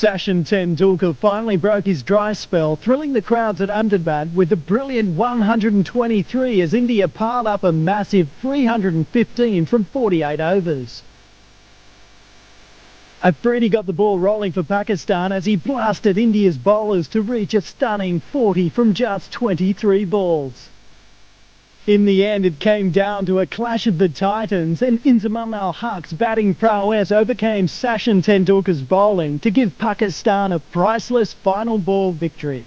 Sachin Tendulkar finally broke his dry spell, thrilling the crowds at Ahmedabad with a brilliant 123 as India piled up a massive 315 from 48 overs. Afridi got the ball rolling for Pakistan as he blasted India's bowlers to reach a stunning 40 from just 23 balls. In the end, it came down to a clash of the titans, and Inzamam Al-Haq's batting prowess overcame Sachin Tendulkar's bowling to give Pakistan a priceless final ball victory.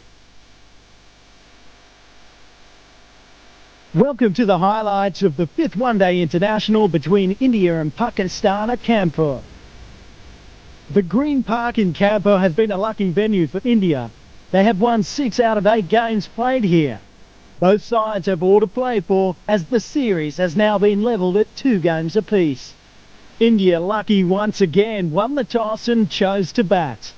Welcome to the highlights of the 5th One-Day International between India and Pakistan at Kanpur. The Green Park in Kanpur has been a lucky venue for India. They have won 6 out of 8 games played here. Both sides have all to play for, as the series has now been levelled at 2 games apiece. India, lucky once again, won the toss and chose to bat.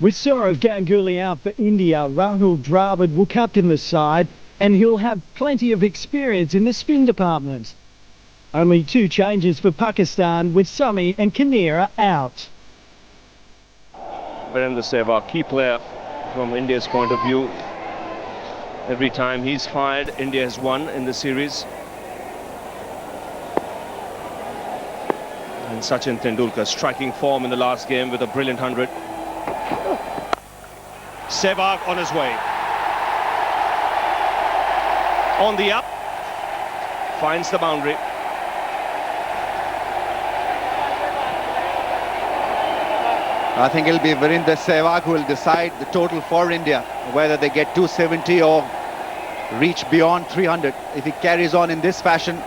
With Sourav Ganguly out for India, Rahul Dravid will captain the side, and he'll have plenty of experience in the spin department. Only 2 changes for Pakistan, with Sami and Kanera out. Virendra Sehwag, key player from India's point of view. Every time he's fired, India has won in the series. And Sachin Tendulkar striking form in the last game with a brilliant 100. Sehwag on his way. On the up. Finds the boundary. I think it'll be Virendra Sehwag who will decide the total for India, whether they get 270 or reach beyond 300. If he carries on in this fashion,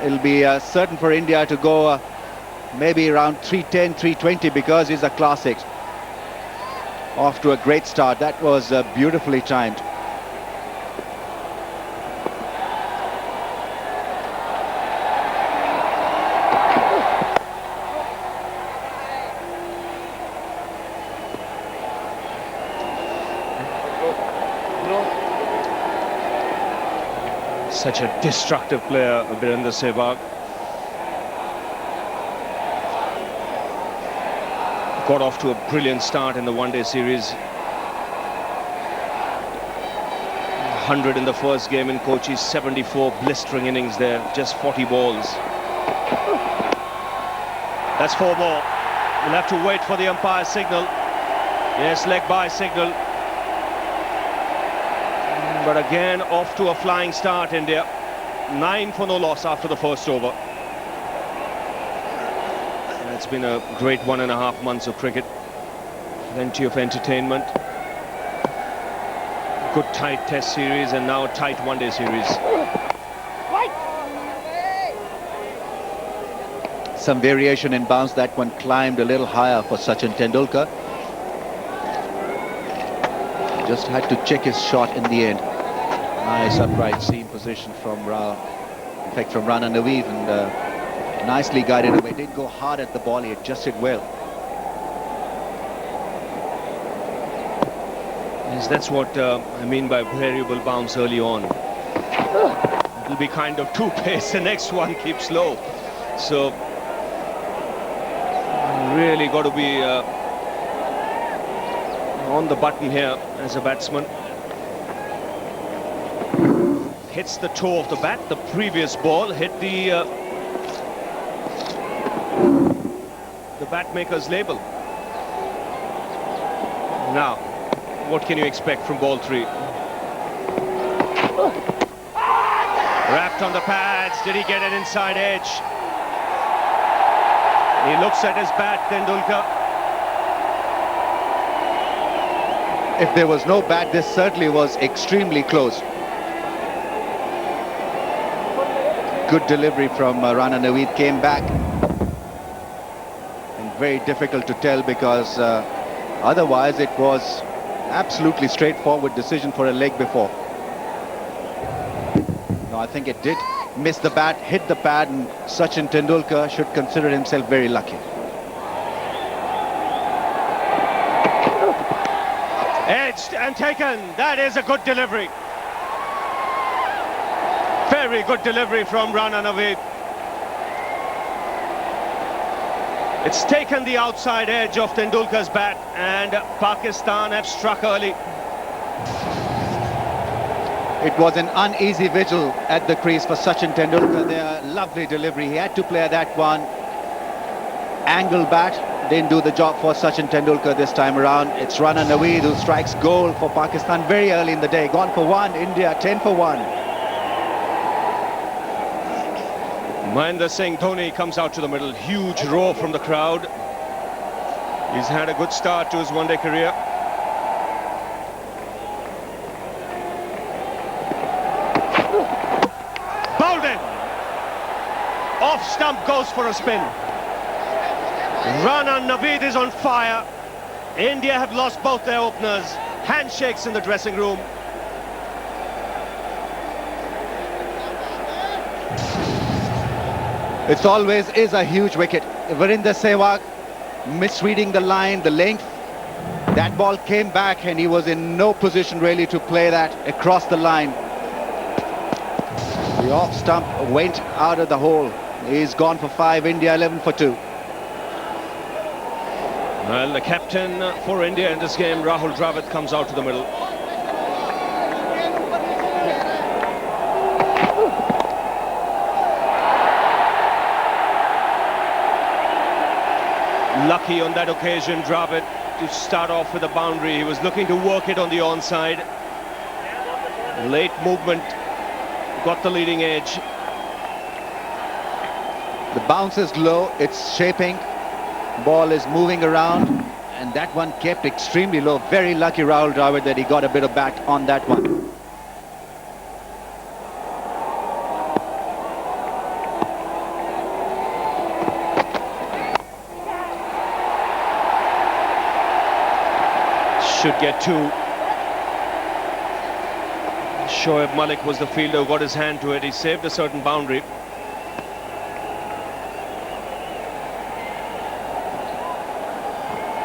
it'll be certain for India to go maybe around 310, 320, because he's a class 6. Off to a great start. That was beautifully timed. Such a destructive player, Virendra Sehwag. Got off to a brilliant start in the one-day series. 100 in the first game in Kochi, 74 blistering innings there, just 40 balls. That's 4 more. We'll have to wait for the umpire's signal. Yes, leg by signal. But again, off to a flying start, India. 9 for no loss after the first over. It's been a great 1.5 months of cricket. Plenty of entertainment. Good tight test series and now tight one-day series. Some variation in bounce. That one climbed a little higher for Sachin Tendulkar. Just had to check his shot in the end. Nice upright seam position from in fact from Rana Naveed, and nicely guided away. Didn't go hard at the ball, he adjusted well. Yes, that's what I mean by variable bounce early on. It'll be kind of 2 pace, the next one keeps low. So really got to be on the button here as a batsman. Hits the toe of the bat. The previous ball hit the bat maker's label. Now, what can you expect from ball 3? Wrapped on the pads. Did he get an inside edge? He looks at his bat, Tendulkar. If there was no bat, this certainly was extremely close. Good delivery from Rana Naveed, came back. And very difficult to tell, because otherwise it was absolutely straightforward decision for a leg before. No, I think it did miss the bat, hit the pad, and Sachin Tendulkar should consider himself very lucky. Edged and taken. That is a good delivery. Very good delivery from Rana Naveed. It's taken the outside edge of Tendulkar's bat, and Pakistan have struck early. It was an uneasy vigil at the crease for Sachin Tendulkar. Their lovely delivery. He had to play that one. Angle bat didn't do the job for Sachin Tendulkar this time around. It's Rana Naveed who strikes goal for Pakistan very early in the day. Gone for one. India 10 for 1. Mahendra Singh Dhoni comes out to the middle. Huge roar from the crowd. He's had a good start to his one-day career. Bowled. Off stump goes for a spin. Rana Naveed is on fire. India have lost both their openers. Handshakes in the dressing room. It always is a huge wicket. Virender Sehwag misreading the line, the length. That ball came back and he was in no position really to play that across the line. The off stump went out of the hole. He's gone for 5. India 11 for 2. Well, the captain for India in this game, Rahul Dravid, comes out to the middle. Lucky on that occasion, Dravid, to start off with a boundary. He was looking to work it on the onside. Late movement, got the leading edge. The bounce is low, it's shaping. Ball is moving around, and that one kept extremely low. Very lucky Rahul Dravid that he got a bit of bat on that one. Should get 2. Shoaib Malik was the fielder who got his hand to it. He saved a certain boundary.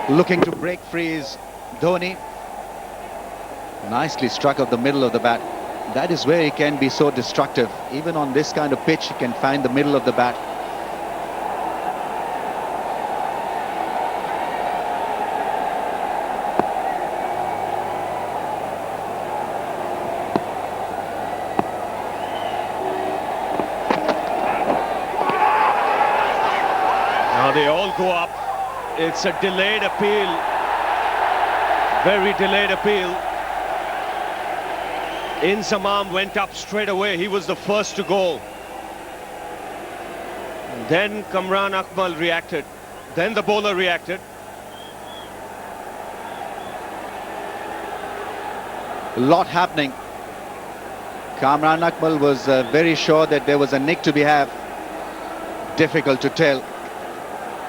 Looking to break free is Dhoni. Nicely struck up the middle of the bat. That is where he can be so destructive. Even on this kind of pitch, he can find the middle of the bat. Now they all go up. It's a delayed appeal. Very delayed appeal. Inzamam went up straight away. He was the first to go. Then Kamran Akmal reacted. Then the bowler reacted. A lot happening. Kamran Akmal was very sure that there was a nick to be had. Difficult to tell.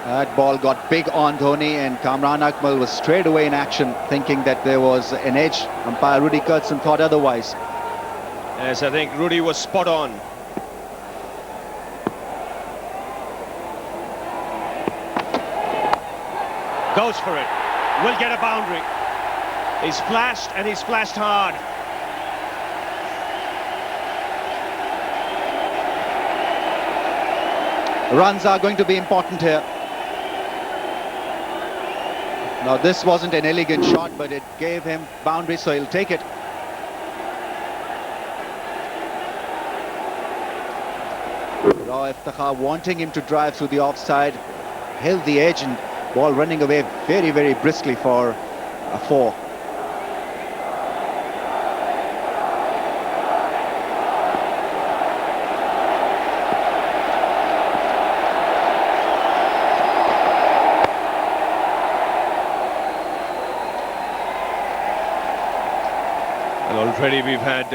That ball got big on Dhoni, and Kamran Akmal was straight away in action, thinking that there was an edge. Umpire Rudy Kurtzen thought otherwise. Yes, I think Rudy was spot on. Goes for it. Will get a boundary. He's flashed, and he's flashed hard. Runs are going to be important here. Now this wasn't an elegant shot, but it gave him boundary, so he'll take it. Raw Iftikhar wanting him to drive through the offside, held the edge, and ball running away very, very briskly for a 4. Already we've had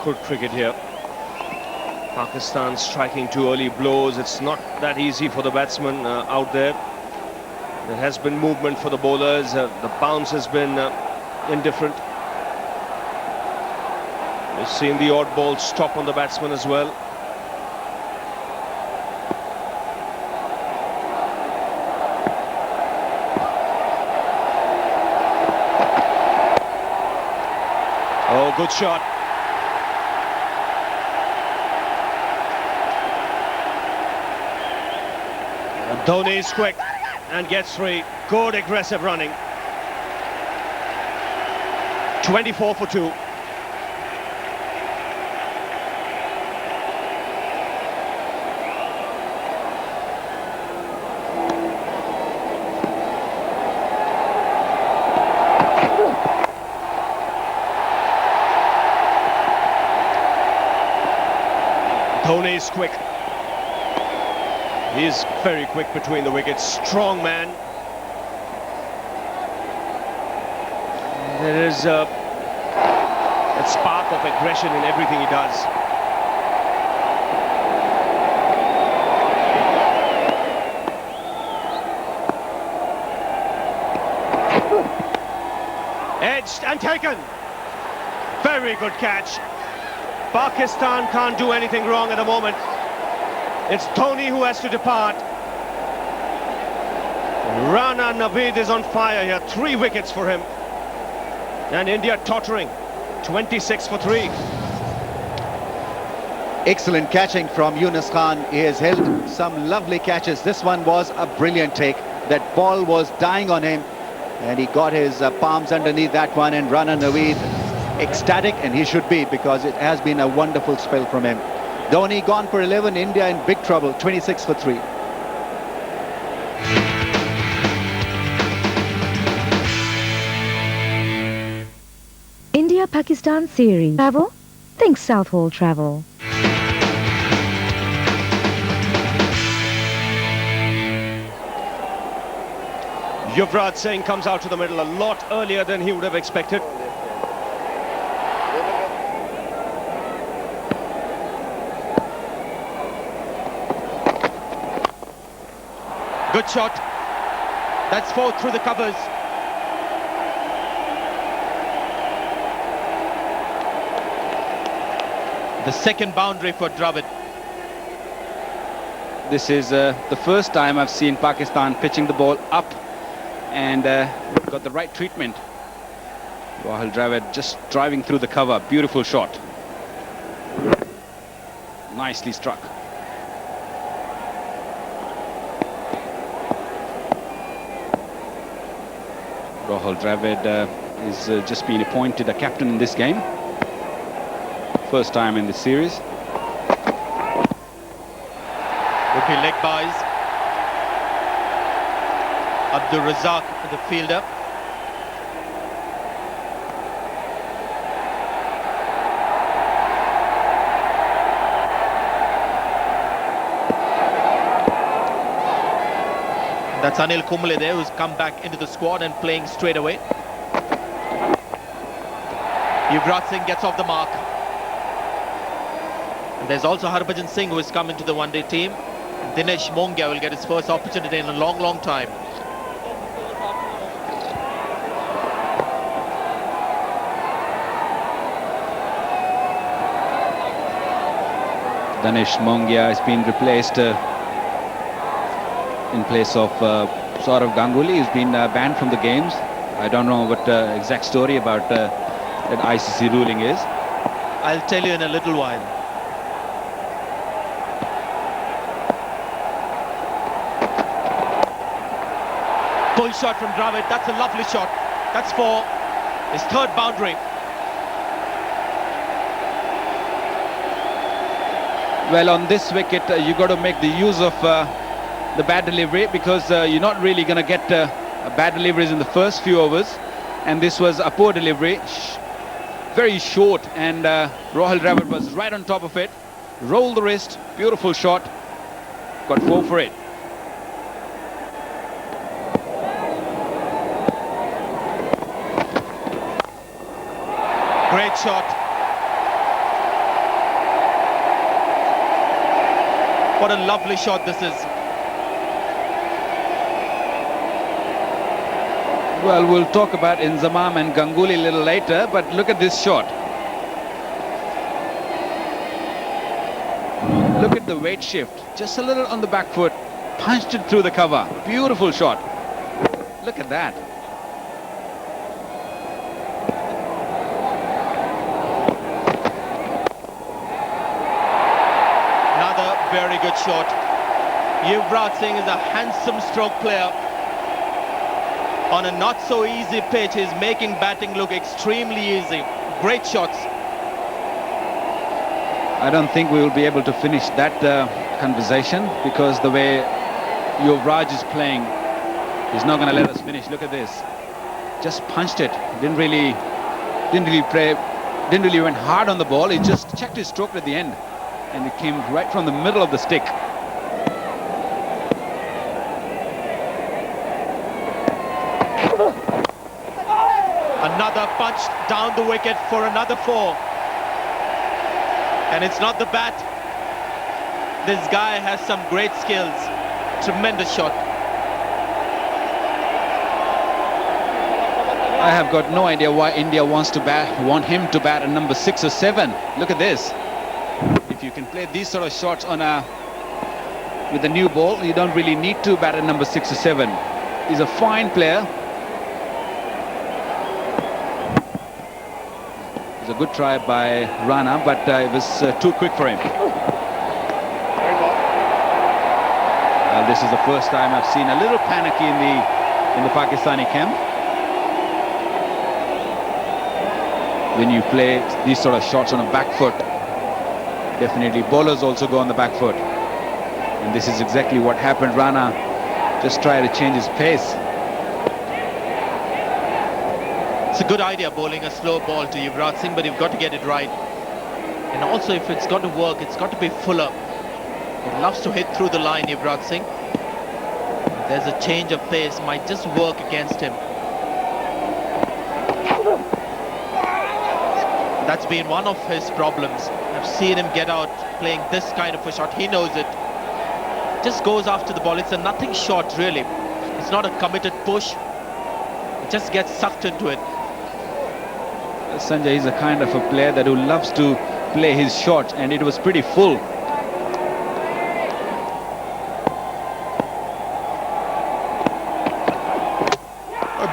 good cricket here. Pakistan striking 2 early blows. It's not that easy for the batsmen out there. There has been movement for the bowlers. The bounce has been indifferent. We've seen the odd ball stop on the batsman as well. Oh, good shot. Dhoni is quick and gets free. Good aggressive running. 24 for 2. Dhoni is quick. He's very quick between the wickets. Strong man. There is a spark of aggression in everything he does. Edged and taken. Very good catch. Pakistan can't do anything wrong at the moment. It's Dhoni who has to depart. Rana Naveed is on fire here. 3 wickets for him. And India tottering. 26 for 3. Excellent catching from Yunus Khan. He has held some lovely catches. This one was a brilliant take. That ball was dying on him, and he got his palms underneath that one, and Rana Naveed ecstatic, and he should be, because it has been a wonderful spell from him. Dhoni gone for 11. India in big trouble. 26 for 3. India-Pakistan series. Travel? Think Southall Travel. Yuvraj Singh comes out to the middle a lot earlier than he would have expected. Good shot. That's 4 through the covers. The second boundary for Dravid. This is the first time I've seen Pakistan pitching the ball up and got the right treatment. Rahul Dravid just driving through the cover. Beautiful shot. Nicely struck. Rahul Dravid is just been appointed a captain in this game. First time in this series. Would be leg buys. Abdul Razak, the fielder. That's Anil Kumble there, who's come back into the squad and playing straight away. Yuvraj Singh gets off the mark. And there's also Harbhajan Singh, who has come into the one-day team. Dinesh Mongia will get his first opportunity in a long, long time. Dinesh Mongia has been replaced in place of Saurav Ganguly, who's been banned from the games. I don't know what exact story about that ICC ruling is. I'll tell you in a little while. Pull shot from Dravid. That's a lovely shot. That's for his 3rd boundary. Well, on this wicket, you got to make the use of the bad delivery, because you're not really going to get bad deliveries in the first few overs, and this was a poor delivery, very short, and Rahul Dravid was right on top of it, rolled the wrist, beautiful shot, got 4 for it. Great shot. What a lovely shot this is. Well, we'll talk about Inzamam and Ganguly a little later, but look at this shot. Look at the weight shift, just a little on the back foot, punched it through the cover. Beautiful shot. Look at that. Another very good shot. Yuvraj Singh is a handsome stroke player. On a not so easy pitch, he's making batting look extremely easy. Great shots. I don't think we will be able to finish that conversation, because the way Yuvraj is playing, he's not going to let us finish. Look at this. Just punched it. Didn't really went hard on the ball. He just checked his stroke at the end, and it came right from the middle of the stick. Another punch down the wicket for another 4. And it's not the bat. This guy has some great skills. Tremendous shot. I have got no idea why India want him to bat at number 6 or 7. Look at this. If you can play these sort of shots with a new ball, you don't really need to bat at number 6 or 7. He's a fine player. It was a good try by Rana, but it was too quick for him. This is the first time I've seen a little panicky in the Pakistani camp. When you play these sort of shots on a back foot, definitely bowlers also go on the back foot. And this is exactly what happened. Rana just tried to change his pace. It's a good idea bowling a slow ball to Yuvraj Singh, but you've got to get it right. And also, if it's got to work, it's got to be fuller. He loves to hit through the line, Yuvraj Singh. There's a change of pace, might just work against him. That's been one of his problems. I've seen him get out playing this kind of a shot. He knows it. Just goes after the ball. It's a nothing shot, really. It's not a committed push. It just gets sucked into it. Sanjay is a kind of a player who loves to play his shot, and it was pretty full.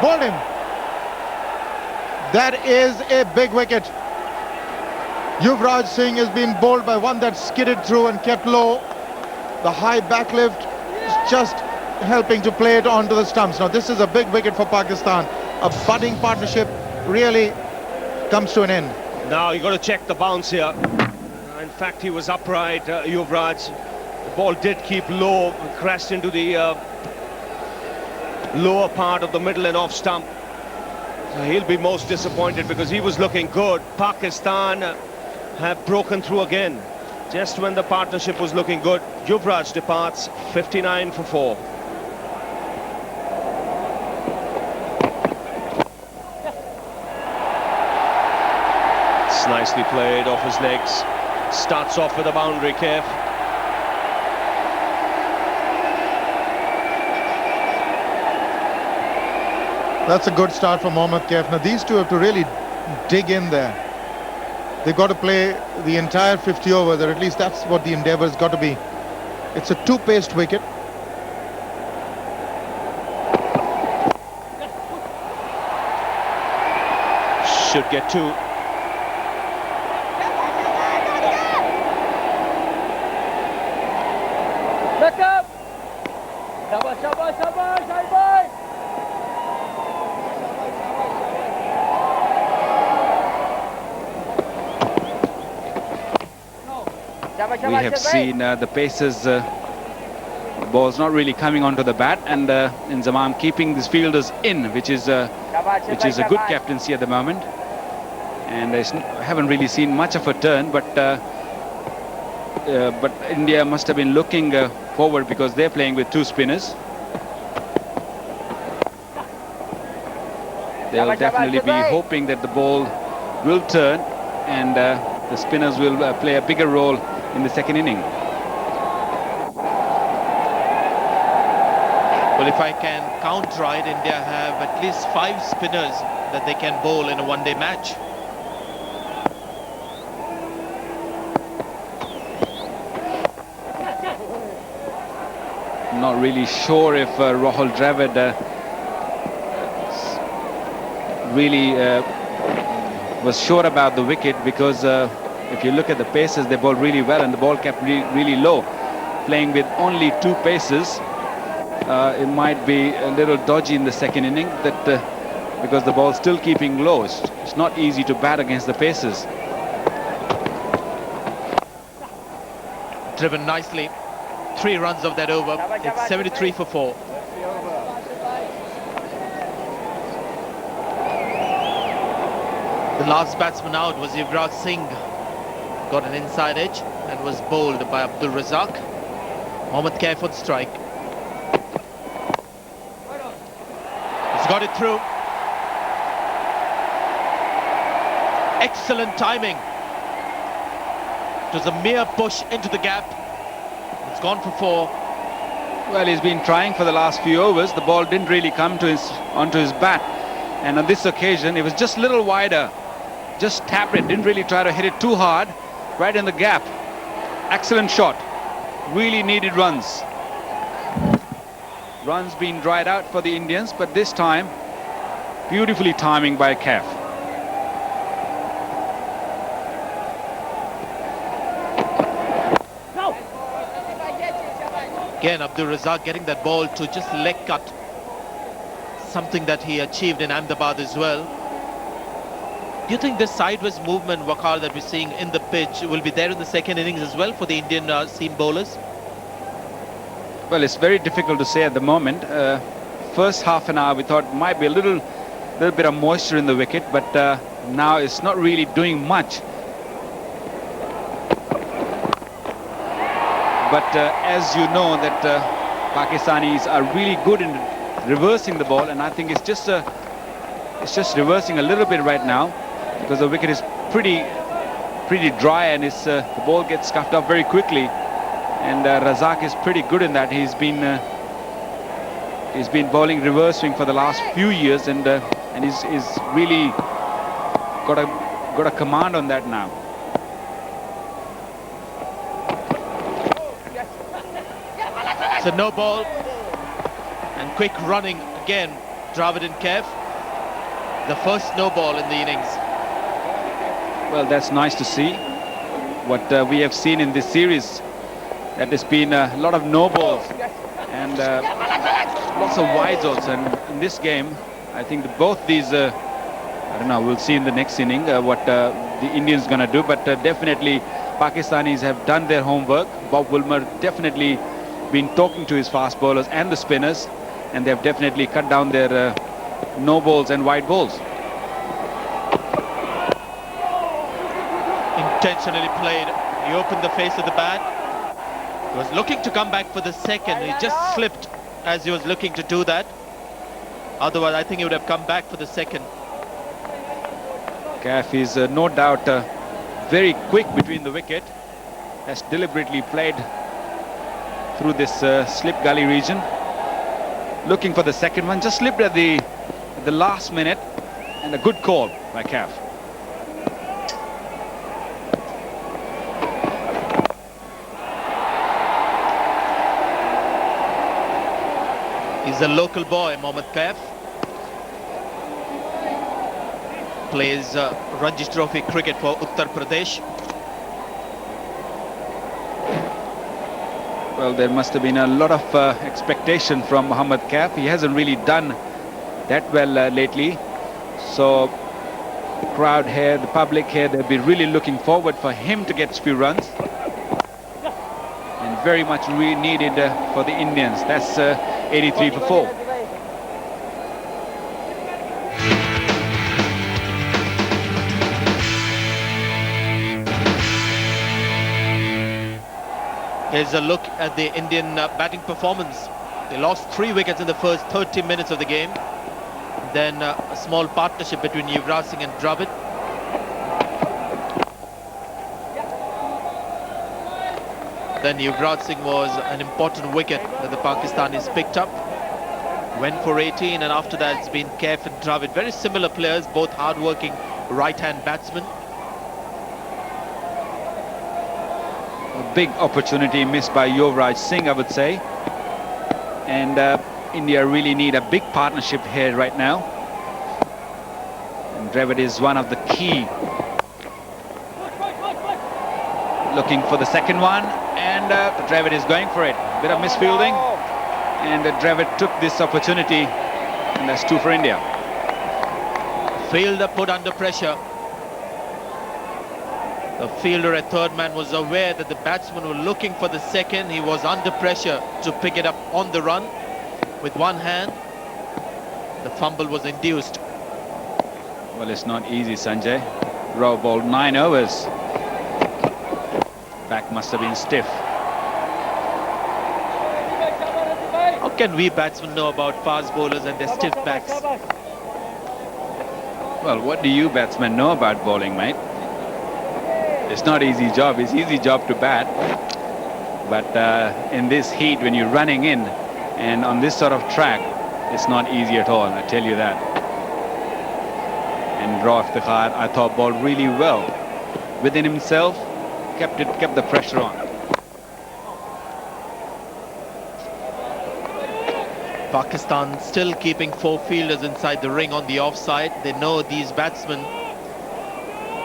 Bowled him. That is a big wicket. Yuvraj Singh has been bowled by one that skidded through and kept low. The high backlift is just helping to play it onto the stumps. Now this is a big wicket for Pakistan. A budding partnership really comes to an end. Now you got to check the bounce here. In fact, he was upright, Yuvraj. The ball did keep low, crashed into the lower part of the middle and off stump. So he'll be most disappointed, because he was looking good. Pakistan have broken through again. Just when the partnership was looking good, Yuvraj departs 59 for 4. It's nicely played off his legs. Starts off with a boundary, Kev. That's a good start for Mohammad Kaif. Now these two have to really dig in there. They've got to play the entire 50 overs, or at least that's what the endeavour's got to be. It's a 2-paced wicket. Should get 2. We have seen the Pacers balls not really coming onto the bat, and Inzamam keeping these fielders in, which is a good captaincy at the moment. And I haven't really seen much of a turn, but India must have been looking forward, because they're playing with 2 spinners. They'll definitely be hoping that the ball will turn, and the spinners will play a bigger role in the second inning. Well, if I can count right, India have at least 5 spinners that they can bowl in a one-day match. Not really sure if Rahul Dravid really was sure about the wicket, because if you look at the Pacers, they bowled really well and the ball kept really low. playing with only 2 paces, it might be a little dodgy in the second inning, because the ball's still keeping low. It's not easy to bat against the paces. Driven nicely. 3 runs of that over. It's 73 for 4. The last batsman out was Yuvraj Singh. Got an inside edge and was bowled by Abdul Razak. Mohammad Kaif on strike. He's got it through. Excellent timing. It was a mere push into the gap. It's gone for 4. Well, he's been trying for the last few overs. The ball didn't really come to onto his bat, and on this occasion it was just a little wider. Just tapped it, didn't really try to hit it too hard, right in the gap. Excellent shot. Really needed runs. Runs being dried out for the Indians, but this time beautifully timing by Kaif. Again, Abdul Razak getting that ball to just leg cut. Something that he achieved in Ahmedabad as well. Do you think this sideways movement, Waqar, that we're seeing in the pitch will be there in the second innings as well for the Indian seam bowlers? Well, it's very difficult to say at the moment. First half an hour we thought might be a little bit of moisture in the wicket, but now it's not really doing much. But as you know that Pakistanis are really good in reversing the ball, and I think it's just reversing a little bit right now because the wicket is pretty dry, and the ball gets scuffed up very quickly. And Razak is pretty good in that. He's been bowling reverse swing for the last few years, and he's really got a command on that now. It's a no ball, and quick running again, Dravid and Kaif. The first no ball in the innings. Well, that's nice to see. What we have seen in this series, that there's been a lot of no balls and lots of wides also. And in this game, I think both these, I don't know, we'll see in the next inning what the Indians gonna do. But definitely, Pakistanis have done their homework. Bob Woolmer definitely been talking to his fast bowlers and the spinners, and they have definitely cut down their no balls and wide balls. Intentionally played. He opened the face of the bat. He was looking to come back for the second. He just slipped as he was looking to do that. Otherwise, I think he would have come back for the second. Kaif is no doubt very quick between the wicket. Has deliberately played through this slip gully region, looking for the second one. Just slipped at the last minute, and a good call by Kaif. He's a local boy, Mohammad Kaif. Plays Ranji Trophy cricket for Uttar Pradesh. Well, there must have been a lot of expectation from Mohammad Kaif. He hasn't really done that well lately. So the crowd here, the public here, they'll be really looking forward for him to get a few runs. And very much really needed for the Indians. That's 83 for 4. Here's a look at the Indian batting performance. They lost 3 wickets in the first 30 minutes of the game. Then a small partnership between Yuvraj Singh and Dravid. Then Yuvraj Singh was an important wicket that the Pakistanis picked up. Went for 18, and after that it's been Kaif and Dravid. Very similar players, both hard-working right-hand batsmen. A big opportunity missed by Yuvraj Singh, I would say. And India really need a big partnership here right now. And Dravid is one of the key. looking for the second one, and Dravid is going for it. Bit of misfielding, and Dravid took this opportunity, and that's 2 for India. Fielder put under pressure. The fielder at third man was aware that the batsmen were looking for the second. He was under pressure to pick it up on the run with one hand. The fumble was induced. Well, it's not easy, Sanjay. Rao bowled 9 overs. Back must have been stiff. How can we batsmen know about fast bowlers and their stiff backs? Well, what do you batsmen know about bowling, mate? It's not easy job. It's easy job to bat. But in this heat, when you're running in and on this sort of track, it's not easy at all, I tell you that. And Raw Iftikhar, I thought, bowled really well. Within himself, kept the pressure on. Pakistan still keeping 4 fielders inside the ring on the offside. They know these batsmen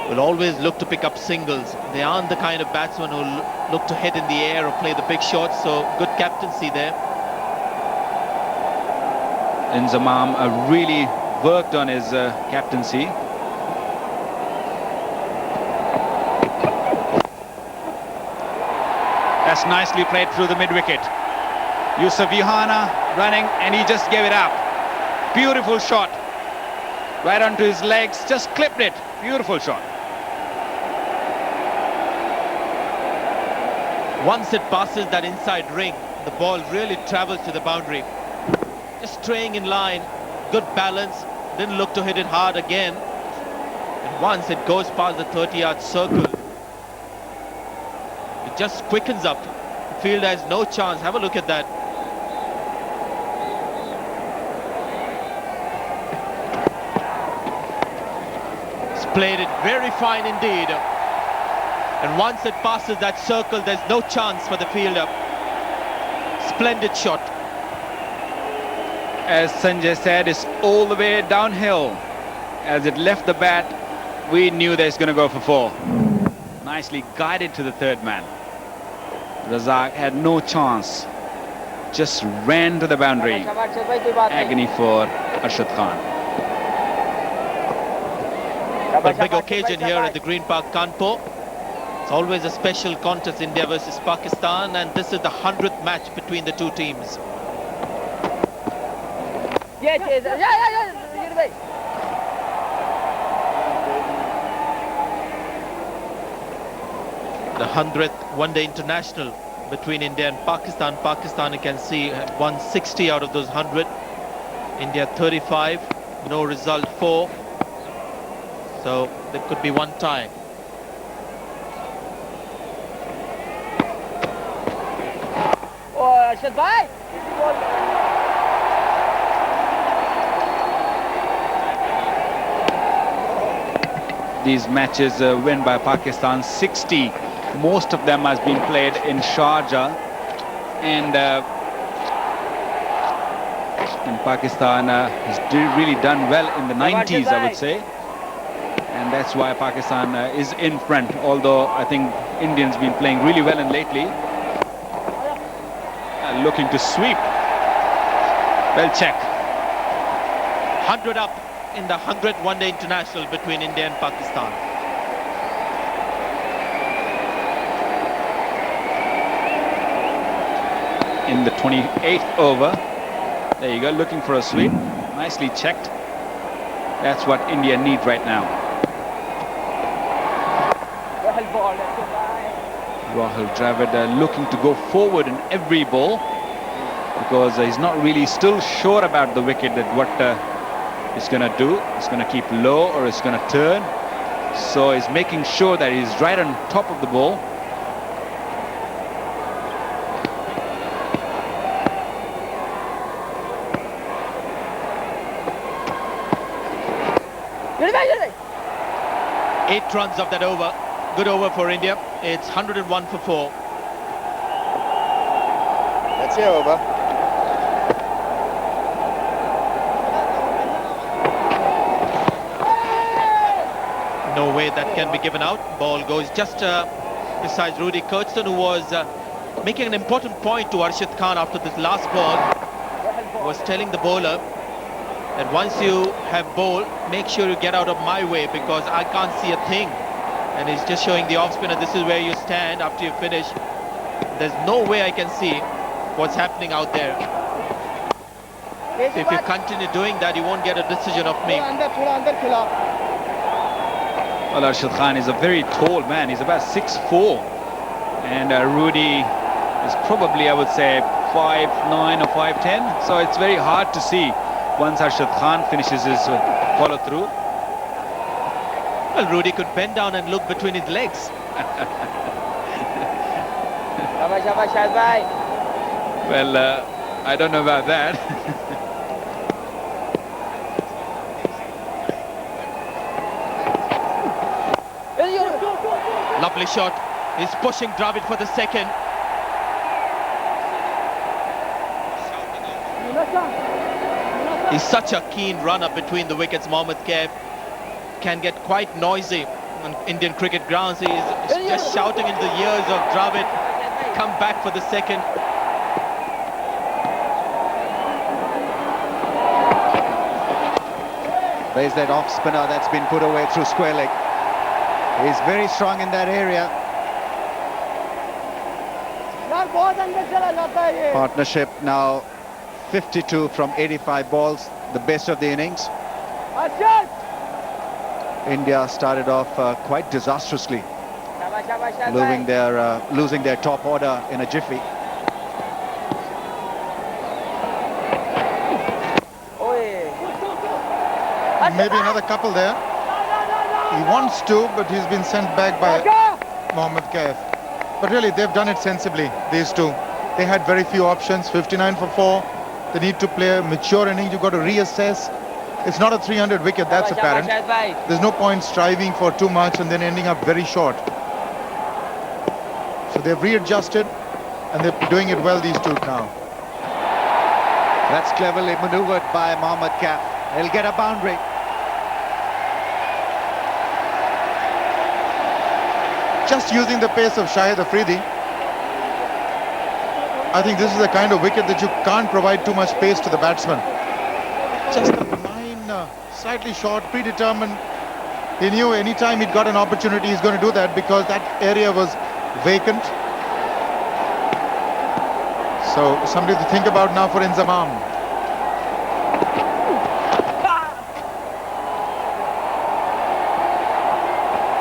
will always look to pick up singles. They aren't the kind of batsmen who look to hit in the air or play the big shots, so good captaincy there. Inzamam really worked on his captaincy. That's nicely played through the mid-wicket. Yusuf Yohana running, and he just gave it up. Beautiful shot. Right onto his legs, just clipped it. Beautiful shot. Once it passes that inside ring, the ball really travels to the boundary. Just straying in line, good balance, didn't look to hit it hard again. And once it goes past the 30-yard circle, it just quickens up. The fielder has no chance. Have a look at that. He's played it very fine indeed. And once it passes that circle, there's no chance for the fielder. Splendid shot. As Sanjay said, it's all the way downhill. As it left the bat, we knew that it's going to go for 4. Nicely guided to the third man. Razak had no chance. Just ran to the boundary. Agony for Arshad Khan. A big occasion here at the Green Park, Kanpur. It's always a special contest, India versus Pakistan, and this is the 100th match between the two teams. The 100th one-day international between India and Pakistan. Pakistan, you can see, won 60 out of those 100. India 35, no result 4. So there could be one tie. These matches win by Pakistan 60. Most of them has been played in Sharjah, and Pakistan has really done well in the 90s, I would say, and that's why Pakistan is in front, although I think Indians been playing really well in lately. Looking to sweep. Well checked. 100 up in the 100th one-day international between India and Pakistan. In the 28th over, there you go, looking for a sweep. Nicely checked. That's what India need right now. Rahul Dravid looking to go forward in every ball, because he's not really still sure about the wicket, that what he's going to do. He's going to keep low or he's going to turn. So he's making sure that he's right on top of the ball. Eight runs of that over. Good over for India. It's 101 for 4. That's it, over. No way that can be given out. Ball goes just besides Rudy Kirsten, who was making an important point to Arshad Khan after this last ball, was telling the bowler that once you have bowled, make sure you get out of my way because I can't see a thing. And he's just showing the off spinner, this is where you stand after you finish. There's no way I can see what's happening out there. If you continue doing that, you won't get a decision of me. Well, Arshad Khan is a very tall man. He's about 6'4", and Rudy is probably, I would say, 5'9" or 5'10". So it's very hard to see once Arshad Khan finishes his follow-through. Well, Rudy could bend down and look between his legs. Well, I don't know about that. Lovely shot. He's pushing Dravid for the second. He's such a keen runner between the wickets. Mohammad Kaif can get quite noisy on Indian cricket grounds. He's just shouting into the ears of Dravid, come back for the second. There's that off spinner that's been put away through square leg. He's very strong in that area. Partnership now 52 from 85 balls, the best of the innings. India started off quite disastrously, losing their top order in a jiffy. Maybe another couple there. He wants to, but he's been sent back by Mohammad Kaif. But really, they've done it sensibly, these two. They had very few options, 59 for 4. They need to play a mature innings. You've got to reassess. It's not a 300 wicket, that's apparent. There's no point striving for too much and then ending up very short. So they've readjusted and they're doing it well, these two now. That's cleverly maneuvered by Mohammad Kaif. He'll get a boundary. Just using the pace of Shahid Afridi. I think this is the kind of wicket that you can't provide too much pace to the batsman. Just a line, slightly short, predetermined. He knew anytime he'd got an opportunity, he's going to do that because that area was vacant. So somebody to think about now for Inzamam.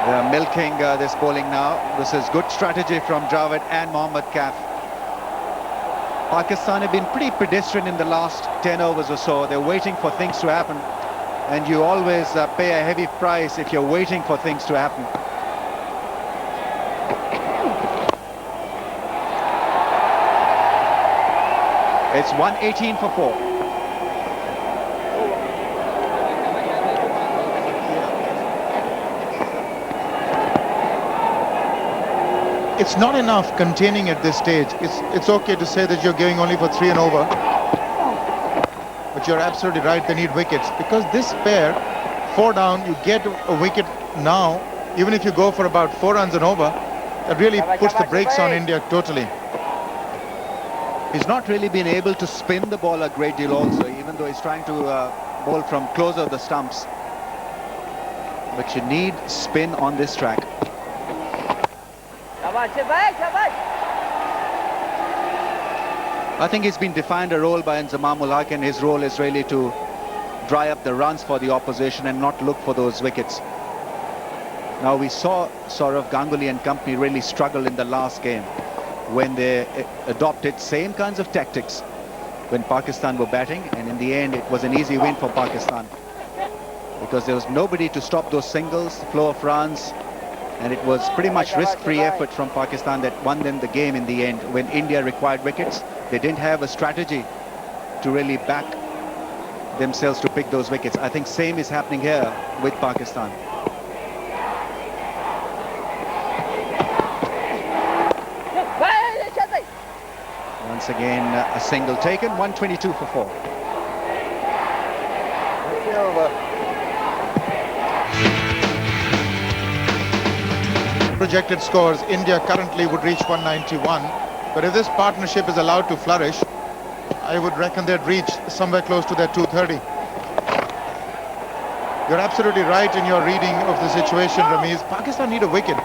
They're milking this bowling now. This is good strategy from Dravid and Mohammad Kaif. Pakistan have been pretty pedestrian in the last 10 overs or so. They're waiting for things to happen. And you always pay a heavy price if you're waiting for things to happen. It's 118 for 4. It's not enough containing at this stage. It's okay to say that you're going only for 3 and over. But you're absolutely right, they need wickets. Because this pair, 4 down, you get a wicket now, even if you go for about 4 runs and over, that really puts the brakes on India totally. He's not really been able to spin the ball a great deal also, even though he's trying to bowl from closer to the stumps. But you need spin on this track. I think he's been defined a role by Inzamam ul Haq, and his role is really to dry up the runs for the opposition and not look for those wickets. Now we saw Sourav Ganguly and company really struggle in the last game when they adopted same kinds of tactics when Pakistan were batting, and in the end it was an easy win for Pakistan because there was nobody to stop those singles, the flow of runs, and it was pretty much risk-free effort from Pakistan that won them the game in the end. When India required wickets, they didn't have a strategy to really back themselves to pick those wickets. I think same is happening here with Pakistan. Once again, a single taken, 122 for 4. projected scores, India currently would reach 191. But if this partnership is allowed to flourish, I would reckon they'd reach somewhere close to their 230. You're absolutely right in your reading of the situation, Ramiz. Pakistan need a wicket.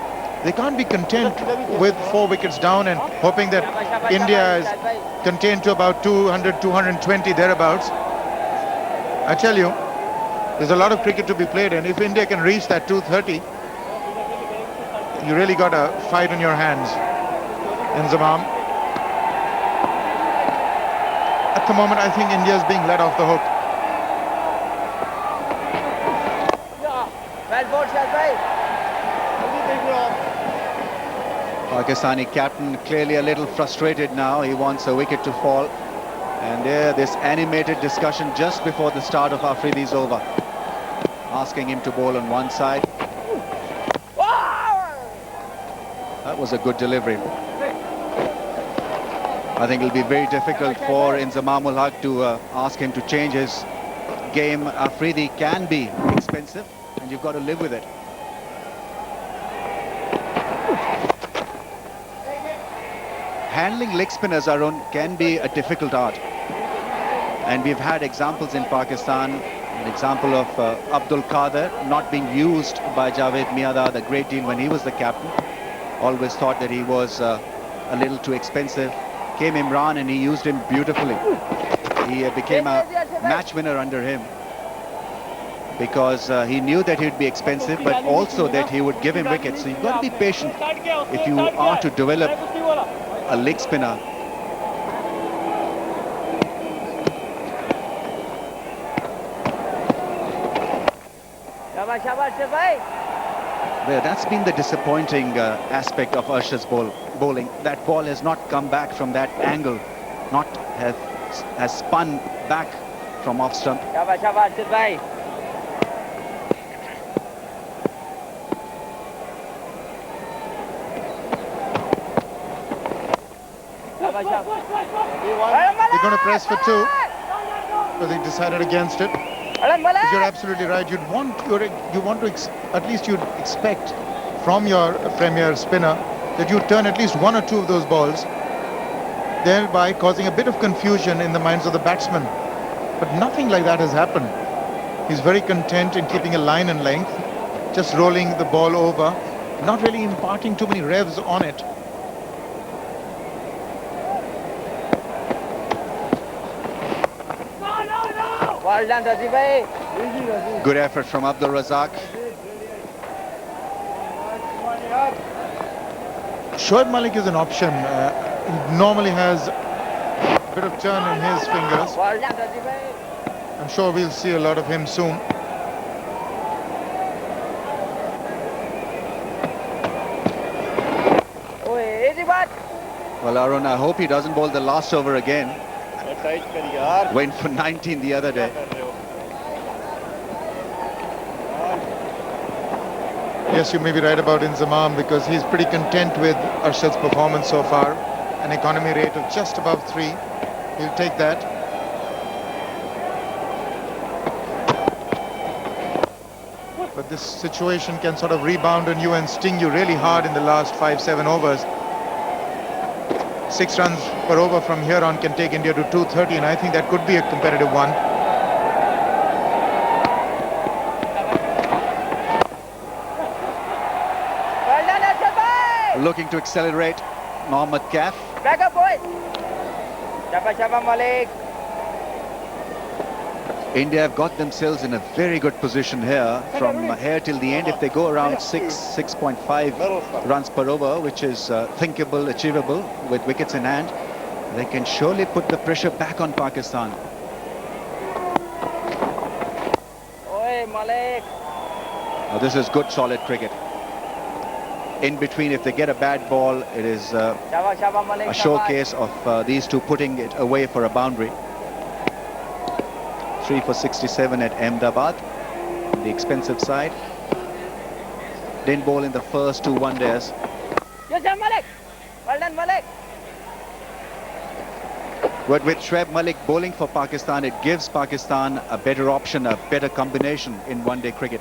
They can't be content with 4 wickets down and hoping that India is contained to about 200, 220 thereabouts. I tell you, there's a lot of cricket to be played, and if India can reach that 230, you really got a fight on your hands. Inzamam. At the moment, I think India is being let off the hook. Pakistani captain clearly a little frustrated now. He wants a wicket to fall. And there, this animated discussion just before the start of Afridi's over, asking him to bowl on one side. That was a good delivery. I think it'll be very difficult for Inzamam ul Haq to ask him to change his game. Afridi can be expensive, and you've got to live with it. Handling leg spinners, Arun, can be a difficult art. And we've had examples in Pakistan, an example of Abdul Qadir not being used by Javed Miandad a great deal when he was the captain. Always thought that he was a little too expensive. Came Imran and he used him beautifully. He became a match winner under him because he knew that he'd be expensive, but also that he would give him wickets. So you've got to be patient if you are to develop a leg spinner. Well, that's been the disappointing aspect of Arshad's bowling. That ball has not come back from that angle, has spun back from off stump. They're going to press for 2, but they decided against it. But you're absolutely right. You want to at least you'd expect from your premier spinner that you turn at least 1 or 2 of those balls, thereby causing a bit of confusion in the minds of the batsmen. But nothing like that has happened. He's very content in keeping a line and length, just rolling the ball over, not really imparting too many revs on it. Good effort from Abdul Razak. Shoaib Malik is an option. He normally has a bit of turn in his fingers. I'm sure we'll see a lot of him soon. Well, Arun, I hope he doesn't bowl the last over again. Went for 19 the other day. Yes, you may be right about Inzamam because he's pretty content with Arshad's performance so far. An economy rate of just above 3. He'll take that. But this situation can sort of rebound on you and sting you really hard in the last 5-7 overs. 6 runs per over from here on can take India to 230, and I think that could be a competitive one. Looking to accelerate, Mohammad Kaf. Back up, boys. Shaba Malik. India have got themselves in a very good position here from here till the end. If they go around 6.5 runs per over, which is thinkable, achievable with wickets in hand, they can surely put the pressure back on Pakistan. Now this is good solid cricket. In between, if they get a bad ball, it is a showcase of these two putting it away for a boundary. 3 for 67 at Ahmedabad, the expensive side. Didn't bowl in the first 2 one-days. Yes, Malik. Well done, Malik. But with Shoaib Malik bowling for Pakistan, it gives Pakistan a better option, a better combination in one-day cricket.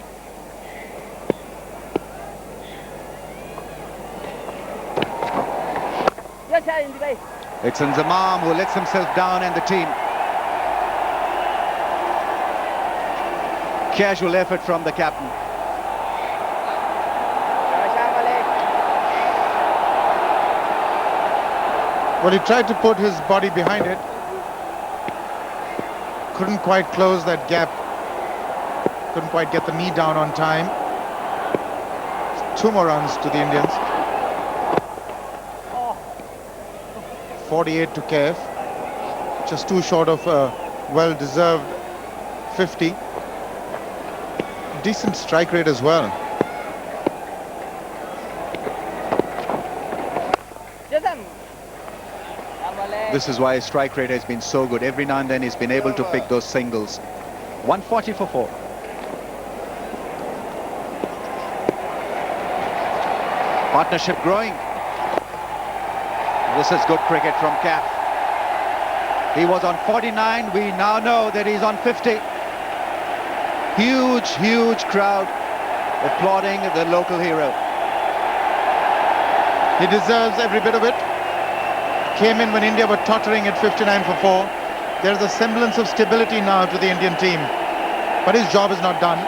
It's Inzamam who lets himself down and the team. Casual effort from the captain. Well, he tried to put his body behind it. Couldn't quite close that gap. Couldn't quite get the knee down on time. 2 more runs to the Indians. 48 to KF. Just too short of a well-deserved 50. Decent strike rate as well. This is why his strike rate has been so good. Every now and then he's been able to pick those singles. 140 for 4. Partnership growing. This is good cricket from Cap. He was on 49. We now know that he's on 50. Huge, huge crowd applauding the local hero. He deserves every bit of it. Came in when India were tottering at 59 for 4. There's a semblance of stability now to the Indian team. But his job is not done.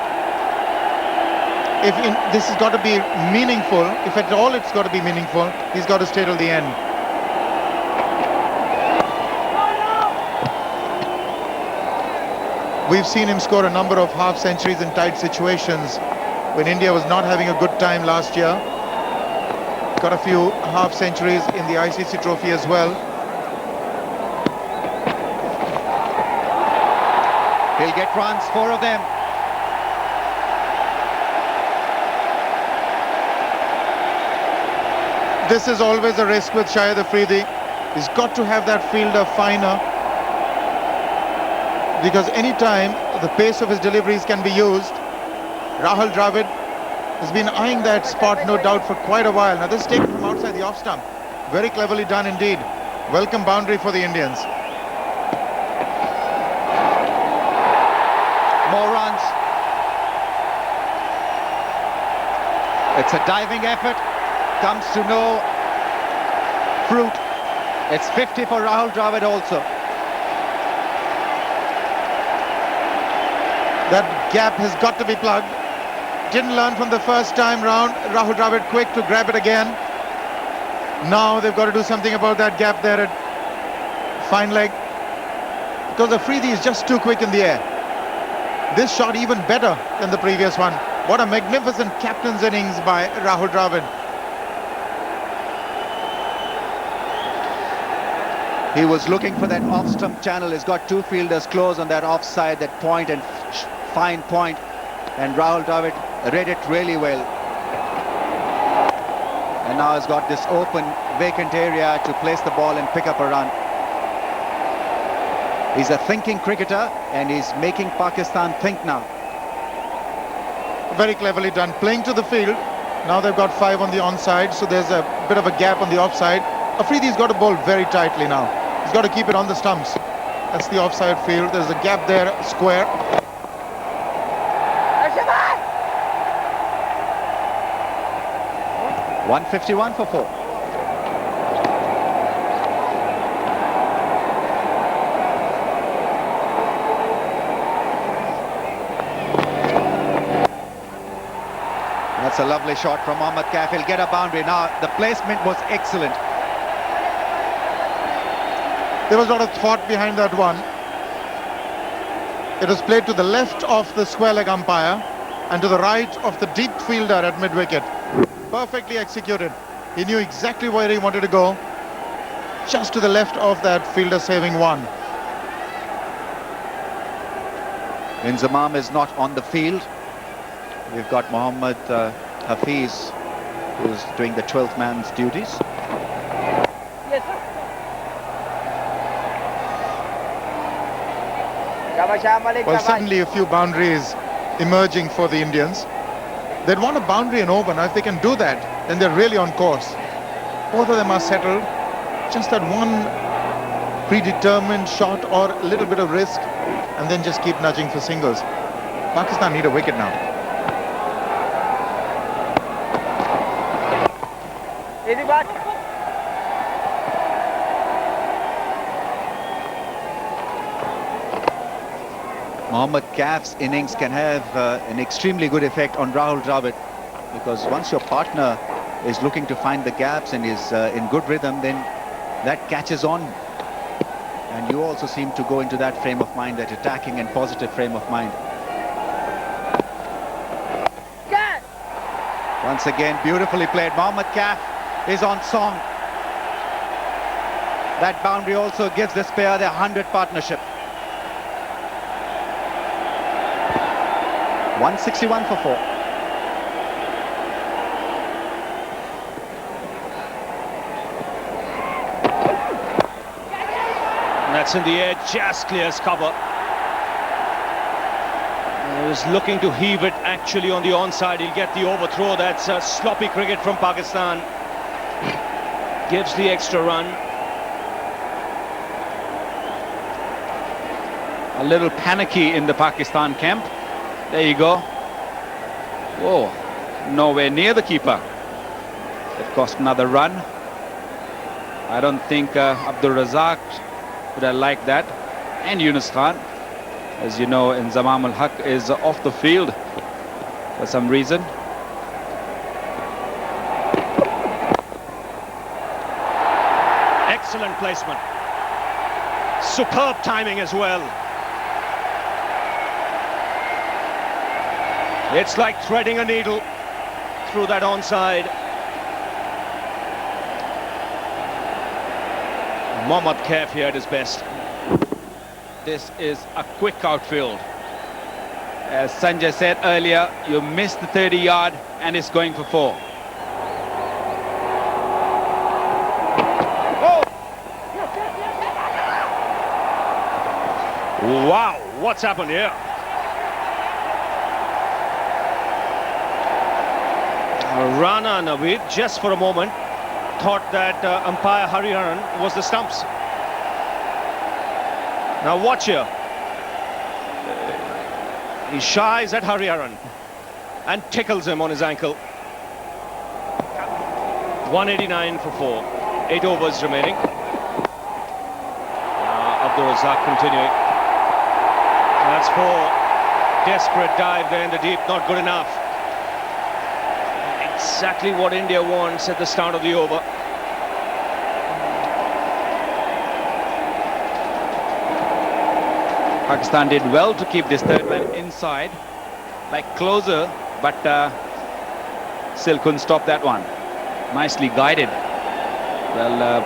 This has got to be meaningful. If at all it's got to be meaningful, he's got to stay till the end. We've seen him score a number of half centuries in tight situations when India was not having a good time last year. Got a few half centuries in the ICC trophy as well. He'll get runs, 4 of them. This is always a risk with Shahid Afridi. He's got to have that fielder finer, because anytime the pace of his deliveries can be used. Rahul Dravid has been eyeing that spot, no doubt, for quite a while. Now this is taken from outside the off stump. Very cleverly done indeed. Welcome boundary for the Indians. More runs. It's a diving effort. Comes to no fruit. It's 50 for Rahul Dravid also. That gap has got to be plugged. Didn't learn from the first time round. Rahul Dravid quick to grab it again. Now they've got to do something about that gap there at fine leg, because Afridi is just too quick in the air. This shot even better than the previous one. What a magnificent captain's innings by Rahul Dravid. He was looking for that off-stump channel. He's got 2 fielders close on that offside, that point and fine point. And Rahul Dravid read it really well. And now has got this open, vacant area to place the ball and pick up a run. He's a thinking cricketer and he's making Pakistan think now. Very cleverly done. Playing to the field. Now they've got 5 on the onside, so there's a bit of a gap on the offside. Afridi's got to bowl very tightly now. He's got to keep it on the stumps. That's the offside field. There's a gap there, square. .151 for 4. That's a lovely shot from Mohammad Kaif. He'll get a boundary. Now the placement was excellent. There was a lot of thought behind that one. It was played to the left of the square leg umpire and to the right of the deep fielder at mid-wicket. Perfectly executed. He knew exactly where he wanted to go. Just to the left of that fielder saving one. Inzamam is not on the field. We've got Mohammad Hafiz, who's doing the 12th man's duties. Yes, sir. Well, certainly a few boundaries emerging for the Indians. They'd want a boundary and over. Now, if they can do that, then they're really on course. Both of them are settled. Just that one predetermined shot or a little bit of risk, and then just keep nudging for singles. Pakistan need a wicket now. Mohammad Kaif's innings can have an extremely good effect on Rahul Dravid, because once your partner is looking to find the gaps and is in good rhythm, then that catches on, and you also seem to go into that frame of mind, that attacking and positive frame of mind. Once again, beautifully played. Mohammad Kaif is on song. That boundary also gives this pair their 100 partnership. 161 for 4. That's in the air, just clears cover. He was looking to heave it actually on the onside. He'll get the overthrow. That's sloppy cricket from Pakistan. Gives the extra run. A little panicky in the Pakistan camp. There you go. Whoa, nowhere near the keeper. It cost another run. I don't think Abdul Razak would have liked that. And Yunus Khan, as you know, Inzamam ul Haq is off the field for some reason. Excellent placement. Superb timing as well. It's like threading a needle through that onside. Mohammad Kaif here at his best. This is a quick outfield. As Sanjay said earlier, you missed the 30-yard and it's going for 4. Wow, what's happened here? Rana Naveed, just for a moment, thought that umpire Hariharan was the stumps. Now watch here. He shies at Hariharan and tickles him on his ankle. 189 for 4. 8 overs remaining. Abdul Razak continuing. That's 4. Desperate dive there in the deep, not good enough. Exactly what India wants at the start of the over. Pakistan did well to keep this third man inside, like closer, but still couldn't stop that one. Nicely guided. Well,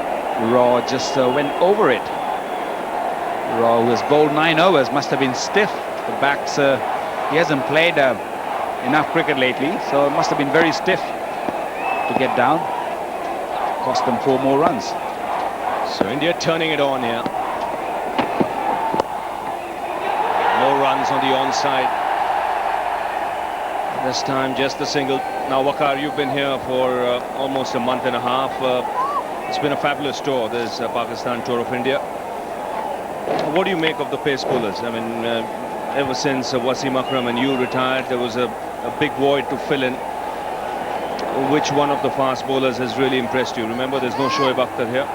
Raw just went over it. Raw, who has bowled 9 overs, must have been stiff. The backs, he hasn't played enough cricket lately, so it must have been very stiff to get down. Cost them 4 more runs. So India turning it on here. More runs on the onside. This time just a single. Now Waqar, you've been here for almost a month and a half. It's been a fabulous tour, this Pakistan tour of India. What do you make of the pace bowlers? I mean, ever since Wasim Akram and you retired, there was a big void to fill in. Which one of the fast bowlers has really impressed you? Remember, there's no Shoaib Akhtar here.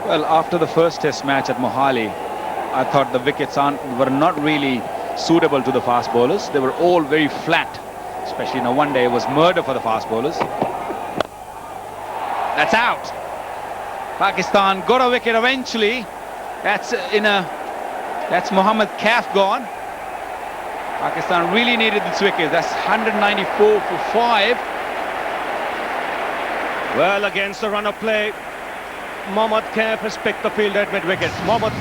Well, after the first test match at Mohali, I thought the wickets were not really suitable to the fast bowlers. They were all very flat, especially in a one day. It was murder for the fast bowlers. That's out. Pakistan got a wicket eventually. That's Mohammad Kaif gone. Pakistan really needed this wicket. That's 194 for 5. Well, against the run of play, Mohammad Kaif has picked the field at mid-wicket. Mohammad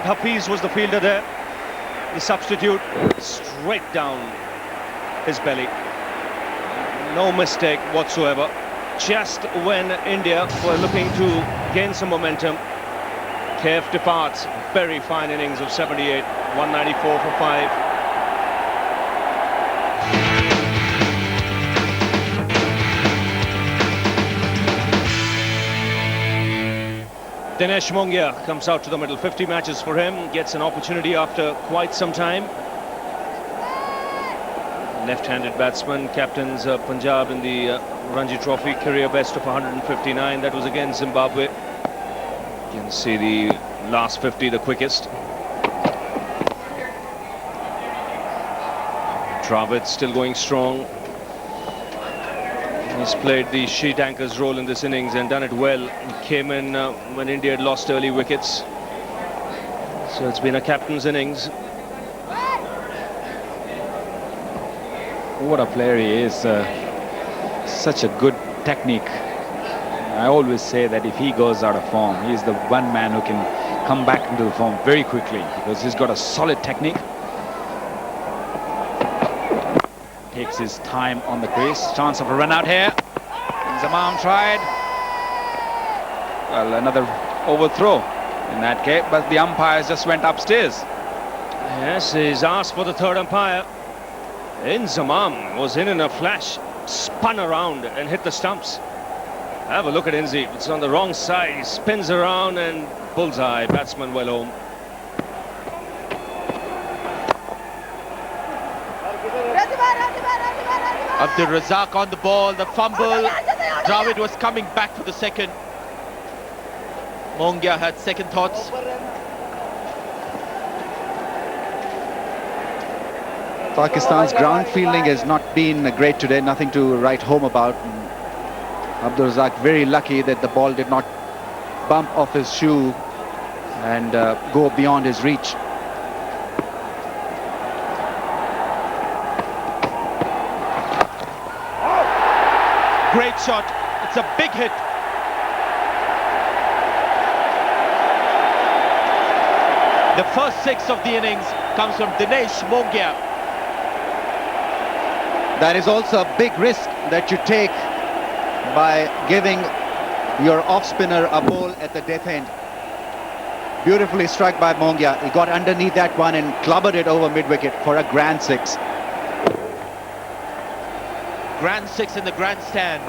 Hafiz was the fielder there. The substitute, straight down his belly. No mistake whatsoever. Just when India were looking to gain some momentum, Kaif departs. Very fine innings of 78, 194 for 5. Dinesh Mongia comes out to the middle. 50 matches for him. Gets an opportunity after quite some time. Left-handed batsman, captains Punjab in the Ranji Trophy, career best of 159. That was against Zimbabwe. You can see the last 50, the quickest. Dravid still going strong. He's played the sheet anchor's role in this innings and done it well. He came in when India had lost early wickets. So it's been a captain's innings. What a player he is. Such a good technique. I always say that if he goes out of form, he's the one man who can come back into the form very quickly because he's got a solid technique. Takes his time on the crease. Chance of a run out here. Zamam tried. Well, another overthrow in that case, but the umpires just went upstairs. Yes, he's asked for the third umpire. Inzamam was in a flash, spun around and hit the stumps. Have a look at Inzi. It's on the wrong side. He spins around and bullseye. Batsman well home. Abdur Razak on the ball, the fumble. Dravid was coming back for the second. Mongia had second thoughts. Pakistan's ground fielding has not been great today, nothing to write home about. Abdur Razak very lucky that the ball did not bump off his shoe and go beyond his reach. Great shot. It's a big hit. The first 6 of the innings comes from Dinesh Mongia. That is also a big risk that you take by giving your off-spinner a ball at the death end. Beautifully struck by Mongia. He got underneath that one and clubbered it over mid-wicket for a grand 6. Grand 6 in the grandstand.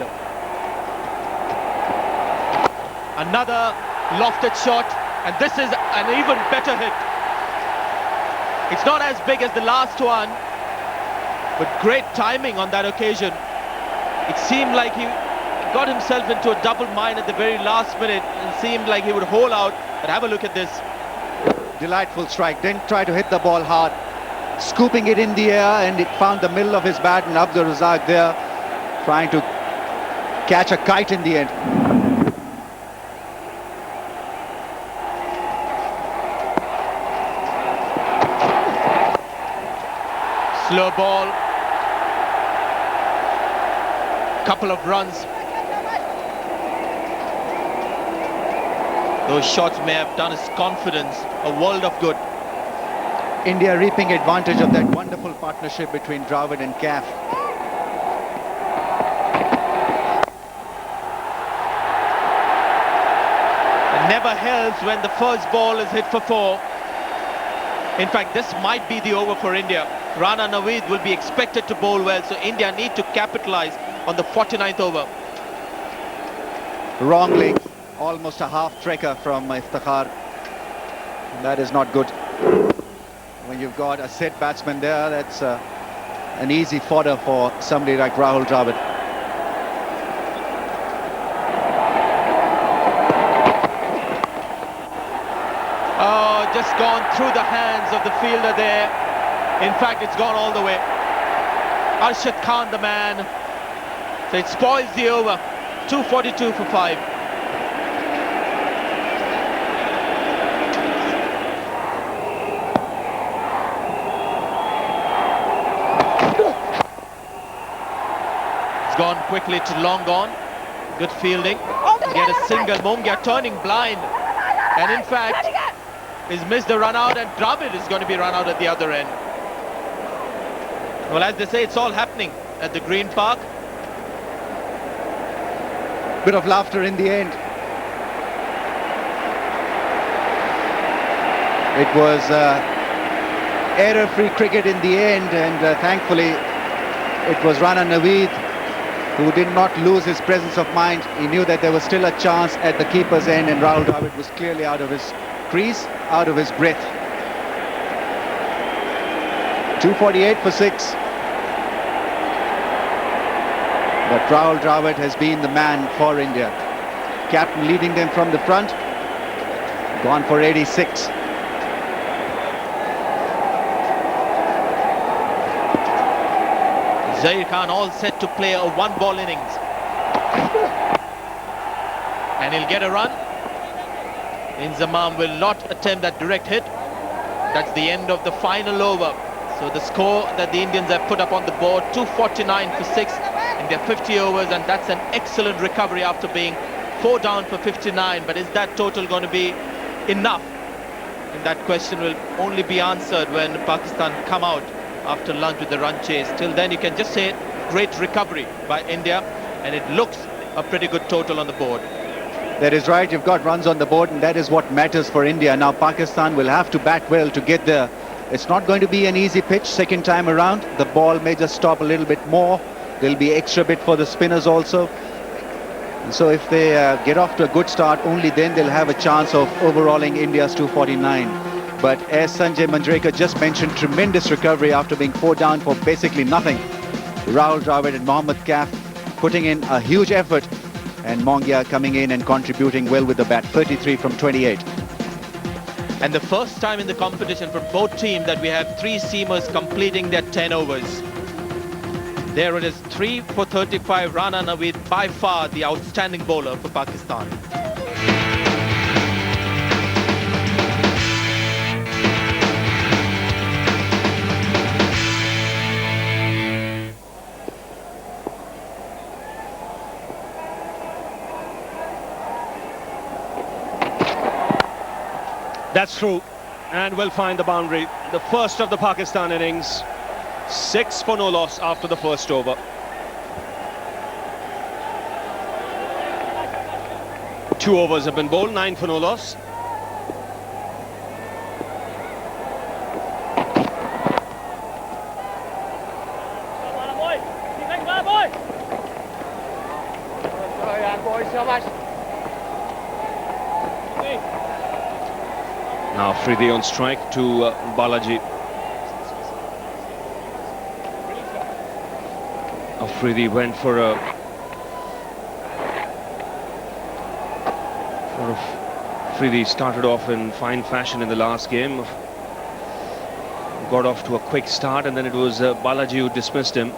Another lofted shot, and this is an even better hit. It's not as big as the last one, but great timing on that occasion. It seemed like he got himself into a double mine at the very last minute and seemed like he would hole out, but have a look at this. Delightful strike. Didn't try to hit the ball hard, scooping it in the air, and it found the middle of his bat, and Abdur Razak there trying to catch a kite in the end. Slow ball. Couple of runs. Those shots may have done his confidence a world of good. India reaping advantage of that wonderful partnership between Dravid and Caf. It never helps when the first ball is hit for 4. In fact, this might be the over for India. Rana Naveed will be expected to bowl well, so India need to capitalize on the 49th over. Wrong leg, almost a half trekker from Iftikhar. That is not good. When you've got a set batsman there, that's an easy fodder for somebody like Rahul Dravid. Oh, just gone through the hands of the fielder there. In fact, it's gone all the way. Arshad Khan, the man. So it spoils the over. 242 for 5. It's gone quickly to long on. Good fielding. Get a single. Mongia turning blind. And in fact, he's missed the run out, and Dravid is going to be run out at the other end. Well, as they say, it's all happening at the Green Park. Bit of laughter in the end. It was error-free cricket in the end, and thankfully it was Rana Naveed who did not lose his presence of mind. He knew that there was still a chance at the keeper's end, and Rahul Dravid was clearly out of his crease, out of his breath. 248 for 6. But Rahul Dravid has been the man for India. Captain leading them from the front. Gone for 86. Zair Khan all set to play a one-ball innings. And he'll get a run. Inzamam will not attempt that direct hit. That's the end of the final over. So the score that the Indians have put up on the board, 249 for 6 in their 50 overs, and that's an excellent recovery after being 4 down for 59. But is that total going to be enough? And that question will only be answered when Pakistan come out after lunch with the run chase. Till then, you can just say great recovery by India, and it looks a pretty good total on the board. That is right, you've got runs on the board, and that is what matters for India. Now Pakistan will have to bat well to get there. It's not going to be an easy pitch second time around. The ball may just stop a little bit more. There'll be extra bit for the spinners also. And so if they get off to a good start, only then they'll have a chance of overhauling India's 249. But as Sanjay Manjrekar just mentioned, tremendous recovery after being 4 down for basically nothing. Rahul Dravid and Mohammad Kaf putting in a huge effort, and Mongia coming in and contributing well with the bat, 33 from 28. And the first time in the competition for both teams that we have 3 seamers completing their 10 overs. There it is, 3 for 35, Rana Naveed, by far the outstanding bowler for Pakistan. That's true, and will find the boundary. The first of the Pakistan innings. 6 for no loss after the first over. Two overs have been bowled, 9 for no loss. Now Afridi on strike to Balaji. Afridi went for a Afridi started off in fine fashion in the last game. Got off to a quick start, and then it was Balaji who dismissed him.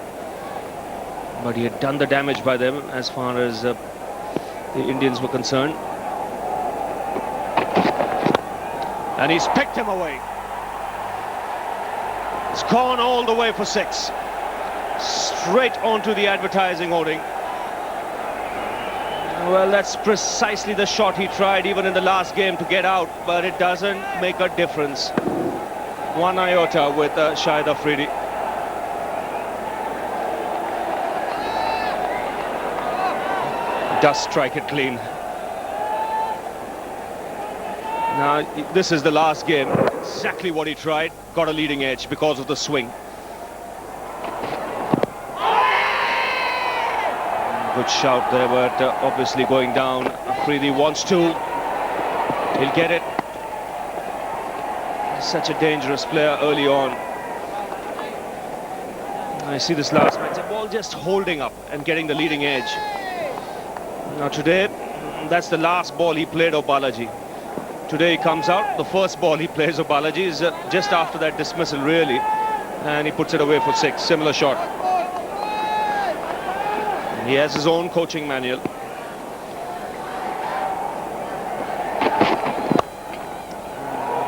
But he had done the damage by them as far as the Indians were concerned. And he's picked him away. It's gone all the way for 6. Straight onto the advertising hoarding. Well, that's precisely the shot he tried even in the last game to get out, but it doesn't make a difference. 1 iota with Shahid Afridi. Does strike it clean. Now, this is the last game. Exactly what he tried. Got a leading edge because of the swing. Good shout there, but obviously going down. Afridi wants to. He'll get it. Such a dangerous player early on. I see this last match, the ball just holding up and getting the leading edge. Now today, that's the last ball he played of Balaji. Today he comes out, the first ball he plays of Balaji is just after that dismissal really, and he puts it away for 6, similar shot. He has his own coaching manual.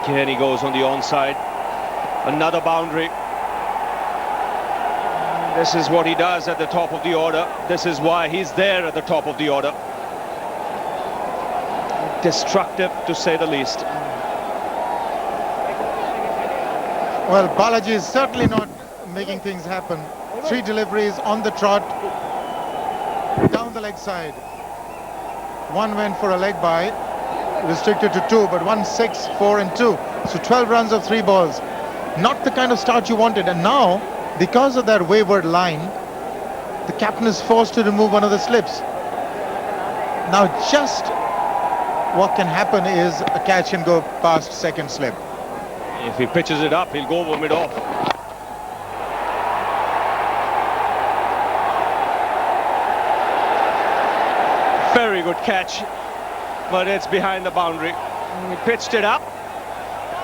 Again he goes on the onside, another boundary. This is what he does at the top of the order. This is why he's there at the top of the order. Destructive, to say the least. Well, Balaji is certainly not making things happen. 3 deliveries on the trot, down the leg side. 1 went for a leg by, restricted to 2, but 1, 6, 4 and 2. So 12 runs of 3 balls. Not the kind of start you wanted. And now, because of that wayward line, the captain is forced to remove one of the slips. Now just what can happen is a catch can go past second slip. If he pitches it up, he'll go over mid-off. Very good catch, but it's behind the boundary. He pitched it up,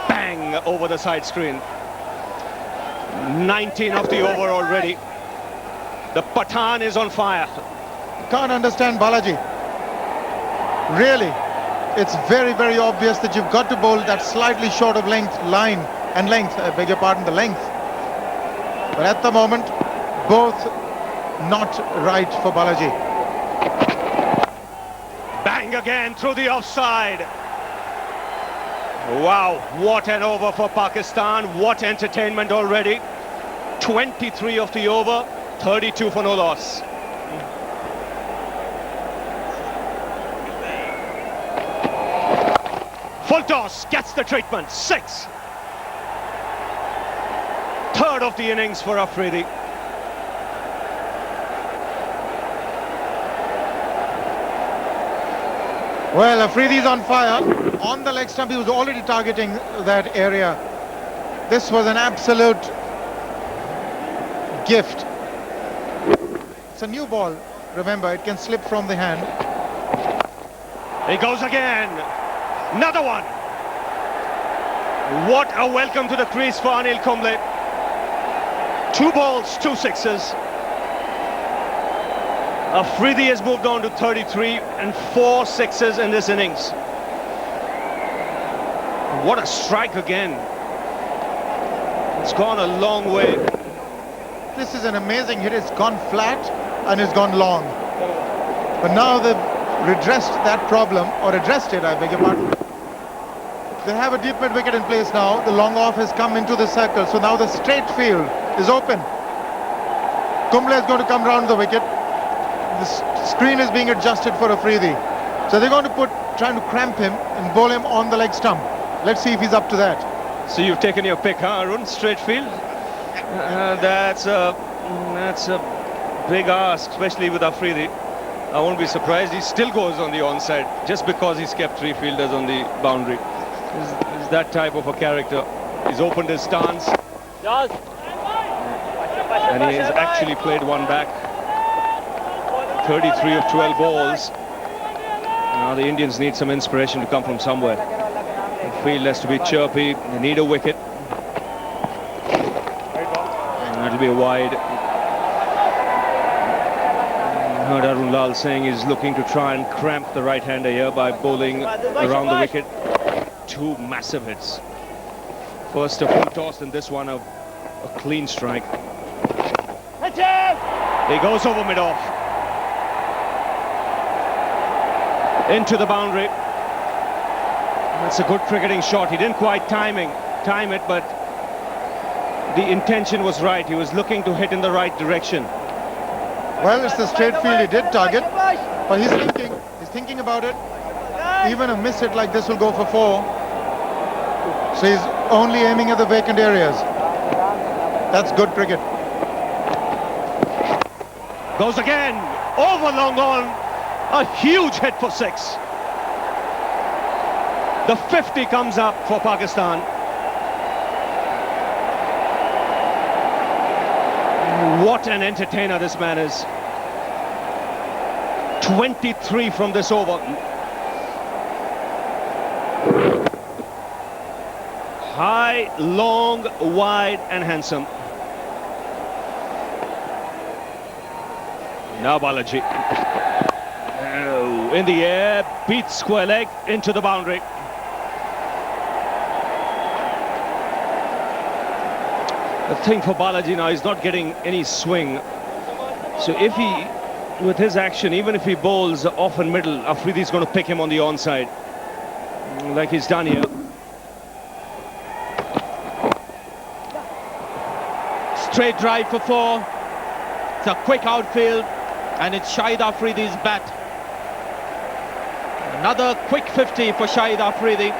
bang, over the side screen. 19 of the over already. The Pathan is on fire. Can't understand Balaji. Really, it's very, very obvious that you've got to bowl that slightly short of length line and length, I beg your pardon, the length. But at the moment, both not right for Balaji. Bang again through the offside. Wow, what an over for Pakistan. What entertainment already. 23 of the over, 32 for no loss. Full toss, gets the treatment, 6. Third of the innings for Afridi. Well, Afridi's on fire. On the leg stump, he was already targeting that area. This was an absolute gift. It's a new ball. Remember, it can slip from the hand. He goes again. Another one. What a welcome to the crease for Anil Kumble. 2 balls, 2 sixes. Afridi has moved on to 33 and 4 sixes in this innings. What a strike again. It's gone a long way. This is an amazing hit. It's gone flat and it's gone long. But now they've redressed that problem, or addressed it, I beg your pardon. They have a deep mid wicket in place now. The long off has come into the circle, so now the straight field is open. Kumble is going to come round the wicket. The screen is being adjusted for Afridi. So they're going to trying to cramp him and bowl him on the leg stump. Let's see if he's up to that. So you've taken your pick, huh, Arun? Straight field? That's a big ask, especially with Afridi. I won't be surprised. He still goes on the onside just because he's kept 3 fielders on the boundary. He's that type of a character. He's opened his stance. And he has actually played one back. 33 of 12 balls. Now the Indians need some inspiration to come from somewhere. The field has to be chirpy. They need a wicket. And that'll be a wide. I heard Arun Lal saying he's looking to try and cramp the right-hander here by bowling around the wicket. 2 massive hits. First a full toss and this one a clean strike. He goes over mid-off. Into the boundary. That's a good cricketing shot. He didn't quite time it, but the intention was right. He was looking to hit in the right direction. Well, it's the straight field he did target, but he's thinking about it. Even a miss hit like this will go for 4. So he's only aiming at the vacant areas. That's good cricket. Goes again, over long on, a huge hit for 6. The 50 comes up for Pakistan. What an entertainer this man is. 23 from this over. High, long, wide and handsome. Now Balaji. Oh, in the air, beats square leg into the boundary. The thing for Balaji now, he's not getting any swing. So if he, with his action, even if he bowls off and middle, Afridi's going to pick him on the onside, like he's done here. Straight drive for 4. It's a quick outfield, and it's Shahid Afridi's bat. Another quick 50 for Shahid Afridi.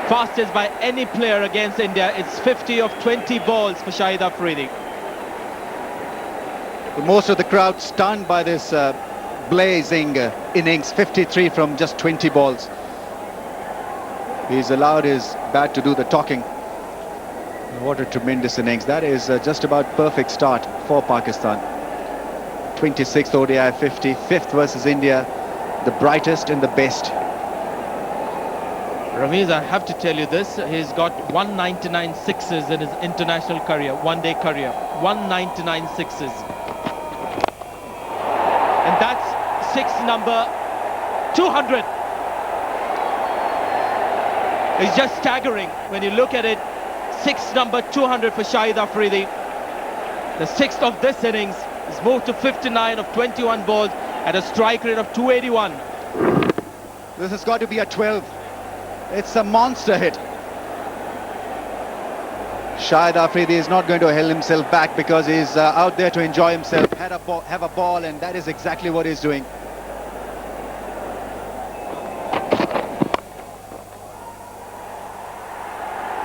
Fastest by any player against India. It's 50 of 20 balls for Shahid Afridi. Most of the crowd stunned by this blazing innings, 53 from just 20 balls. He's allowed his bat to do the talking. What a tremendous innings. That is just about perfect start for Pakistan. 26th ODI 50, 5th versus India, the brightest and the best. Ramiz, I have to tell you this, he's got 199 sixes in his international career, one-day career. 199 sixes. And that's six number 200. It's just staggering when you look at it. Six number 200 for Shahid Afridi. The sixth of this innings is moved to 59 of 21 balls at a strike rate of 281. This has got to be a 12. It's a monster hit. Shahid Afridi is not going to hold himself back because he's out there to enjoy himself, have a ball, and that is exactly what he's doing.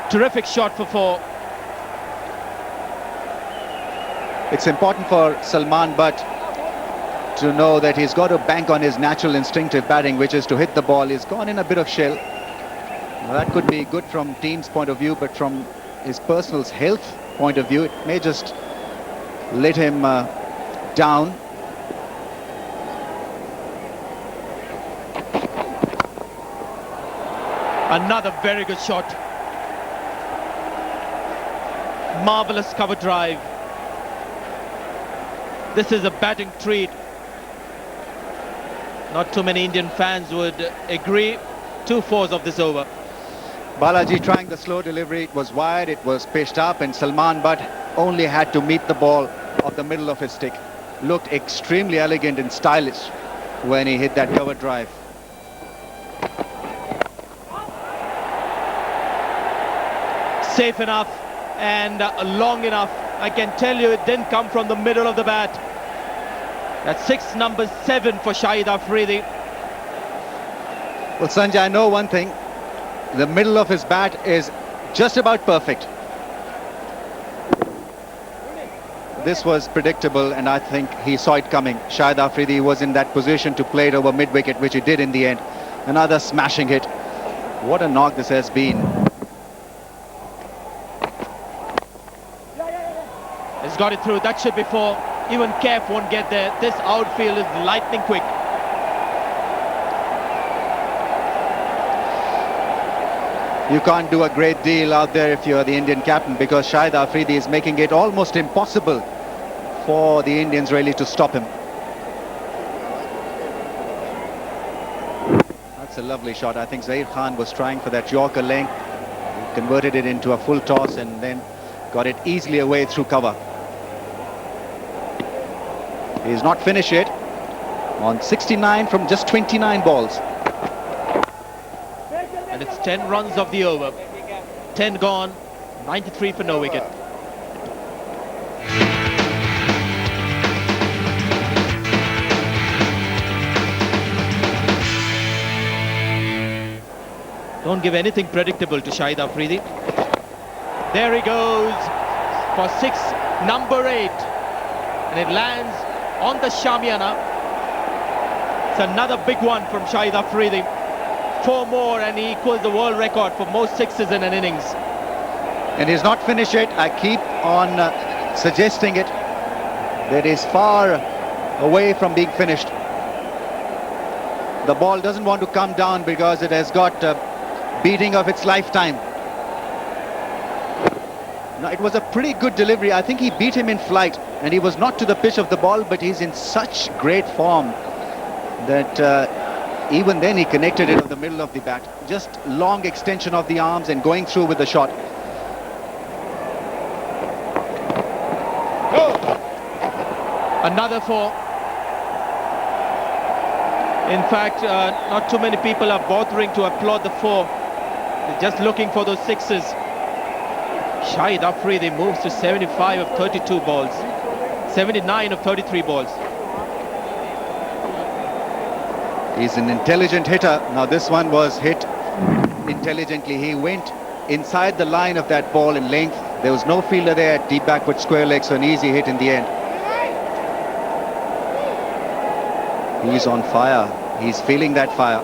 Terrific shot for four. It's important for Salman Butt to know that he's got to bank on his natural instinctive batting, which is to hit the ball. He's gone in a bit of shell. That could be good from team's point of view, but from his personal health point of view, it may just let him down. Another very good shot. Marvelous cover drive. This is a batting treat. Not too many Indian fans would agree. 2 fours of this over. Balaji trying the slow delivery. It was wide, it was pitched up, and Salman Butt only had to meet the ball off the middle of his stick. Looked extremely elegant and stylish when he hit that cover drive. Safe enough and long enough. I can tell you it didn't come from the middle of the bat. That's six number 7 for Shahid Afridi. Well, Sanjay, I know one thing. The middle of his bat is just about perfect. This was predictable, and I think he saw it coming. Shahid Afridi was in that position to play it over mid-wicket, which he did in the end. Another smashing hit. What a knock this has been. He's got it through. That should be 4. Even Kef won't get there. This outfield is lightning quick. You can't do a great deal out there if you're the Indian captain, because Shahid Afridi is making it almost impossible for the Indians really to stop him. That's a lovely shot. I think Zair Khan was trying for that Yorker length. He converted it into a full toss and then got it easily away through cover. He's not finished yet. On 69 from just 29 balls. And it's 10 runs of the over. 10 gone, 93 for no wicket. Don't give anything predictable to Shahid Afridi. There he goes for 6, number 8. And it lands on the Shamiana. It's another big one from Shahid Afridi. 4 more and he equals the world record for most sixes in an innings. And he's not finished yet. I keep on suggesting it. That is far away from being finished. The ball doesn't want to come down because it has got beating of its lifetime. Now, it was a pretty good delivery. I think he beat him in flight and he was not to the pitch of the ball, but he's in such great form that even then he connected it in the middle of the bat. Just long extension of the arms and going through with the shot. Another 4. In fact, not too many people are bothering to applaud the 4. They're just looking for those sixes. Shahid Afridi moves to 75 of 32 balls. 79 of 33 balls. He's an intelligent hitter. Now this one was hit intelligently. He went inside the line of that ball in length. There was no fielder there at deep backward square leg, so an easy hit in the end. He's on fire. He's feeling that fire.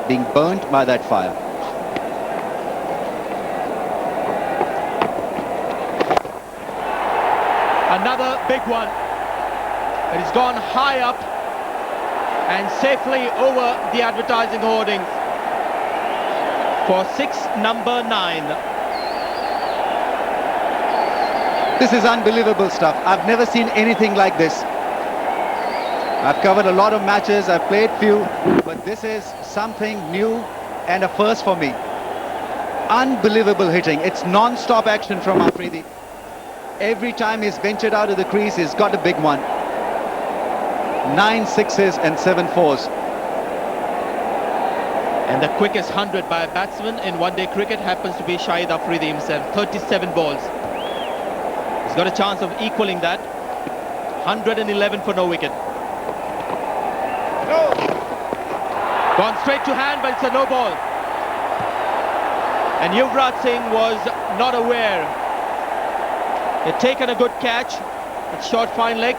Being burnt by that fire. Another big one. It has gone high up and safely over the advertising hoardings. for 6 number 9. This is unbelievable stuff. I've never seen anything like this. I've covered a lot of matches, I've played few, but this is something new and a first for me. Unbelievable hitting. It's non-stop action from Afridi. Every time he's ventured out of the crease, he's got a big one. 9 sixes and 7 fours. And the quickest 100 by a batsman in one-day cricket happens to be Shahid Afridi himself. 37 balls. He's got a chance of equaling that. 111 for no wicket. Gone straight to hand, but it's a no ball. And Yuvraj Singh was not aware. He'd taken a good catch. It's short fine leg,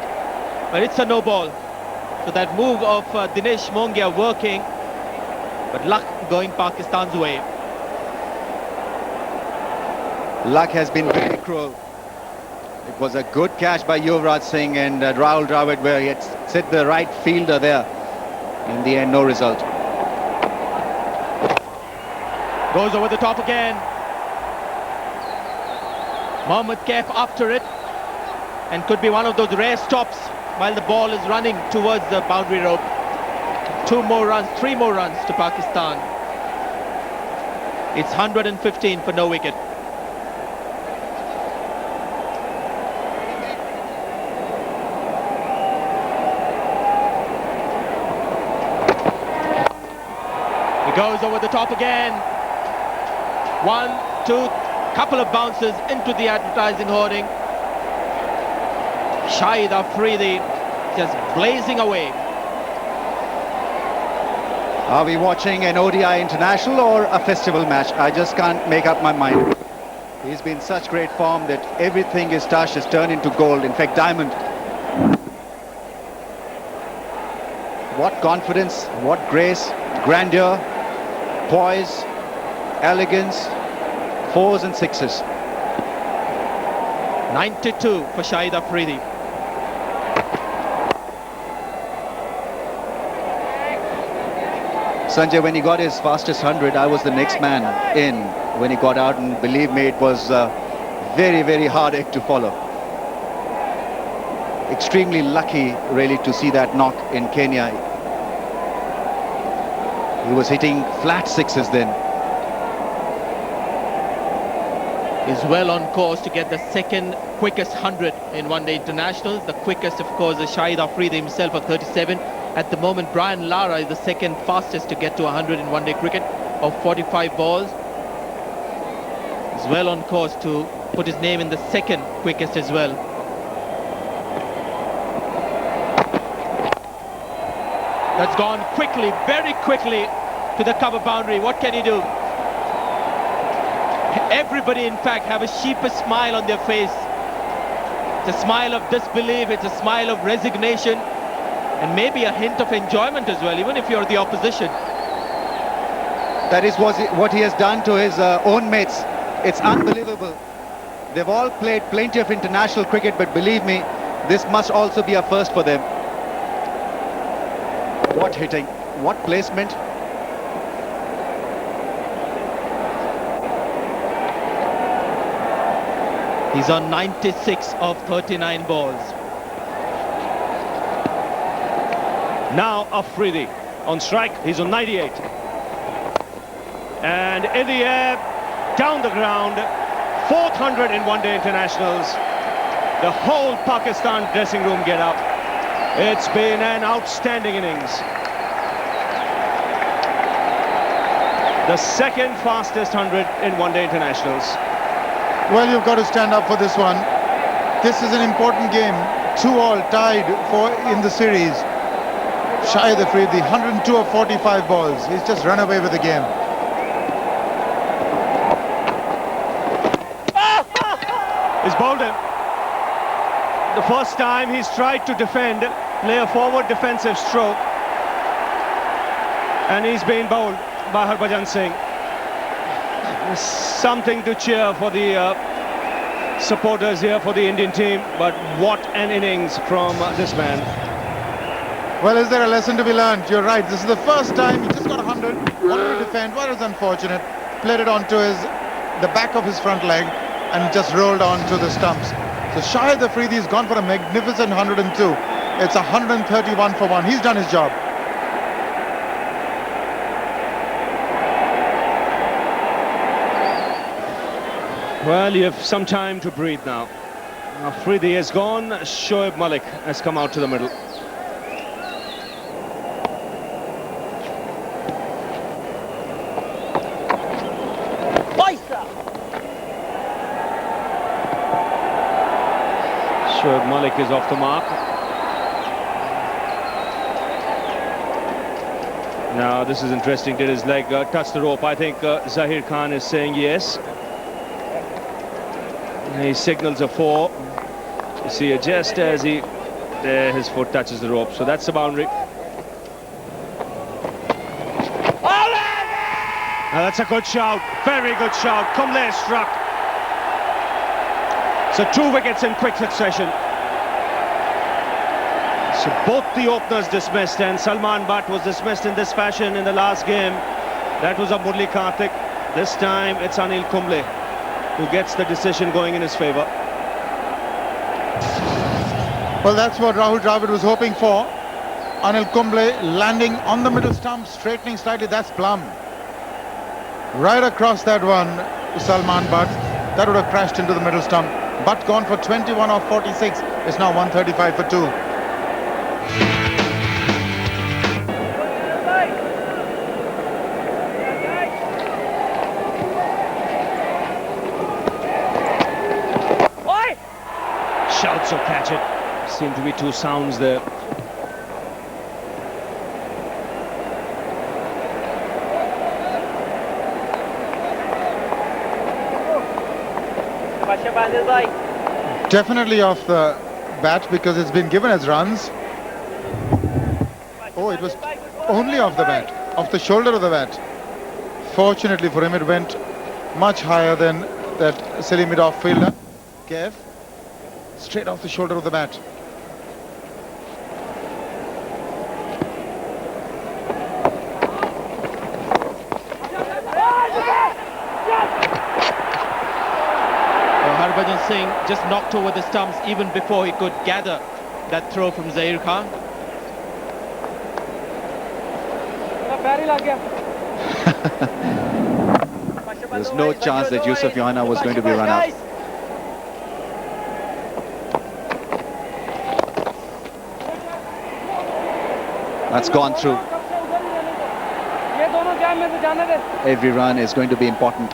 but it's a no ball. So that move of Dinesh Mongia working, but luck going Pakistan's way. Luck has been very cruel. It was a good catch by Yuvraj Singh and Rahul Dravid, where he had set the right fielder there. In the end, no result. Goes over the top again. Mohammad Kaif after it, and could be one of those rare stops while the ball is running towards the boundary rope. 2 more runs, 3 more runs to Pakistan. It's 115 for no wicket. He goes over the top again. 1, 2, couple of bounces into the advertising hoarding. Shahid Afridi just blazing away. Are we watching an ODI international or a festival match? I just can't make up my mind. He's been such great form that everything he's touched has turned into gold, in fact diamond. What confidence, what grace, grandeur, poise, elegance, 4s and 6s. 92 for Shahid Afridi. Sanjay, when he got his fastest 100, I was the next man in when he got out, and believe me, it was a very, very hard act to follow. Extremely lucky, really, to see that knock in Kenya. He was hitting flat 6s then. Is well on course to get the second quickest 100 in one-day internationals. The quickest, of course, is Shahid Afridi himself at 37. At the moment, Brian Lara is the second fastest to get to 100 in one-day cricket of 45 balls. Is well on course to put his name in the second quickest as well. That's gone quickly, very quickly to the cover boundary. What can he do? Everybody, in fact, have a sheepish smile on their face. It's a smile of disbelief, it's a smile of resignation, and maybe a hint of enjoyment as well, even if you're the opposition. That is what he has done to his own mates. It's unbelievable. They've all played plenty of international cricket, but believe me, this must also be a first for them. What hitting, what placement. He's on 96 of 39 balls. Now Afridi on strike, he's on 98. And in the air, down the ground, 4th 100 in one-day internationals. The whole Pakistan dressing room get up. It's been an outstanding innings. The second fastest 100 in one-day internationals. Well, you've got to stand up for this one. This is an important game. 2-all tied in the series. Shahid Afridi, 102 of 45 balls. He's just run away with the game. He's bowled him. The first time he's tried to defend, play a forward defensive stroke, and he's been bowled by Harbhajan Singh. Something to cheer for the supporters here for the Indian team, but what an innings from this man. Well, is there a lesson to be learned? You're right. This is the first time he just got 100. Wanted to defend. Well, it's unfortunate. played it onto the back of his front leg and just rolled onto the stumps. So Shahid Afridi has gone for a magnificent 102. It's 131 for 1. He's done his job. Well, you have some time to breathe now. Afridi is gone. Shoaib Malik has come out to the middle. Shoaib Malik is off the mark. Now this is interesting. Did his leg touch the rope? I think Zahir Khan is saying yes. He signals a 4. You see, just as his foot touches the rope. So that's the boundary. Now that's a good shout. Very good shout. Kumble struck. So 2 wickets in quick succession. So both the openers dismissed, and Salman Butt was dismissed in this fashion in the last game. That was a Murli Karthik. This time it's Anil Kumble who gets the decision going in his favour. Well, that's what Rahul Dravid was hoping for. Anil Kumble landing on the middle stump, straightening slightly. That's plumb. Right across that one, Salman Butt. That would have crashed into the middle stump. Butt gone for 21 off 46. It's now 135 for 2. Shouts or catch it. Seem to be 2 sounds there. Definitely off the bat because it's been given as runs. Oh, it was only off the bat, off the shoulder of the bat. Fortunately for him, it went much higher than that silly mid-off fielder. Kev, straight off the shoulder of the bat. Harbhajan Singh just knocked over the stumps even before he could gather that throw from Zahir Khan. There's no chance that Yusuf Yohana was going to be run out. That's gone through. Every run is going to be important.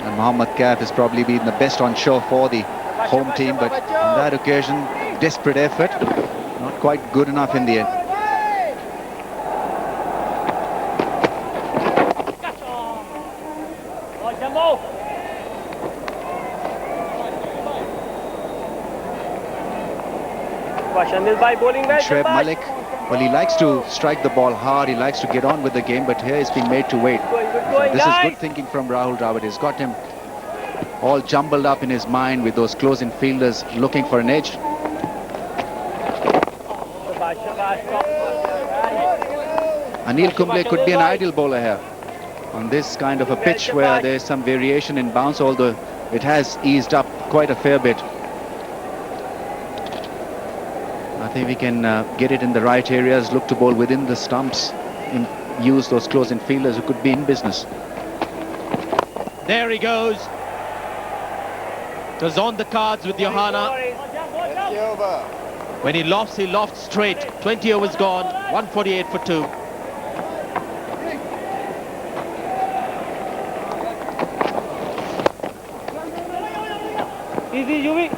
And Mohammad Kaif has probably been the best on show for the home team, but on that occasion, desperate effort, not quite good enough in the end. Shoaib Malik, well, he likes to strike the ball hard, he likes to get on with the game, but here he's been made to wait. This is good thinking from Rahul Dravid. He's got him all jumbled up in his mind with those close-in fielders looking for an edge. Anil Kumble could be an ideal bowler here on this kind of a pitch where there's some variation in bounce, although it has eased up quite a fair bit. I think we can get it in the right areas, look to bowl within the stumps, and use those close-in fielders who could be in business. There he goes. It was on the cards with Yohana. When he lofts straight. 20 overs gone, 148 for 2. Easy, Yuvi.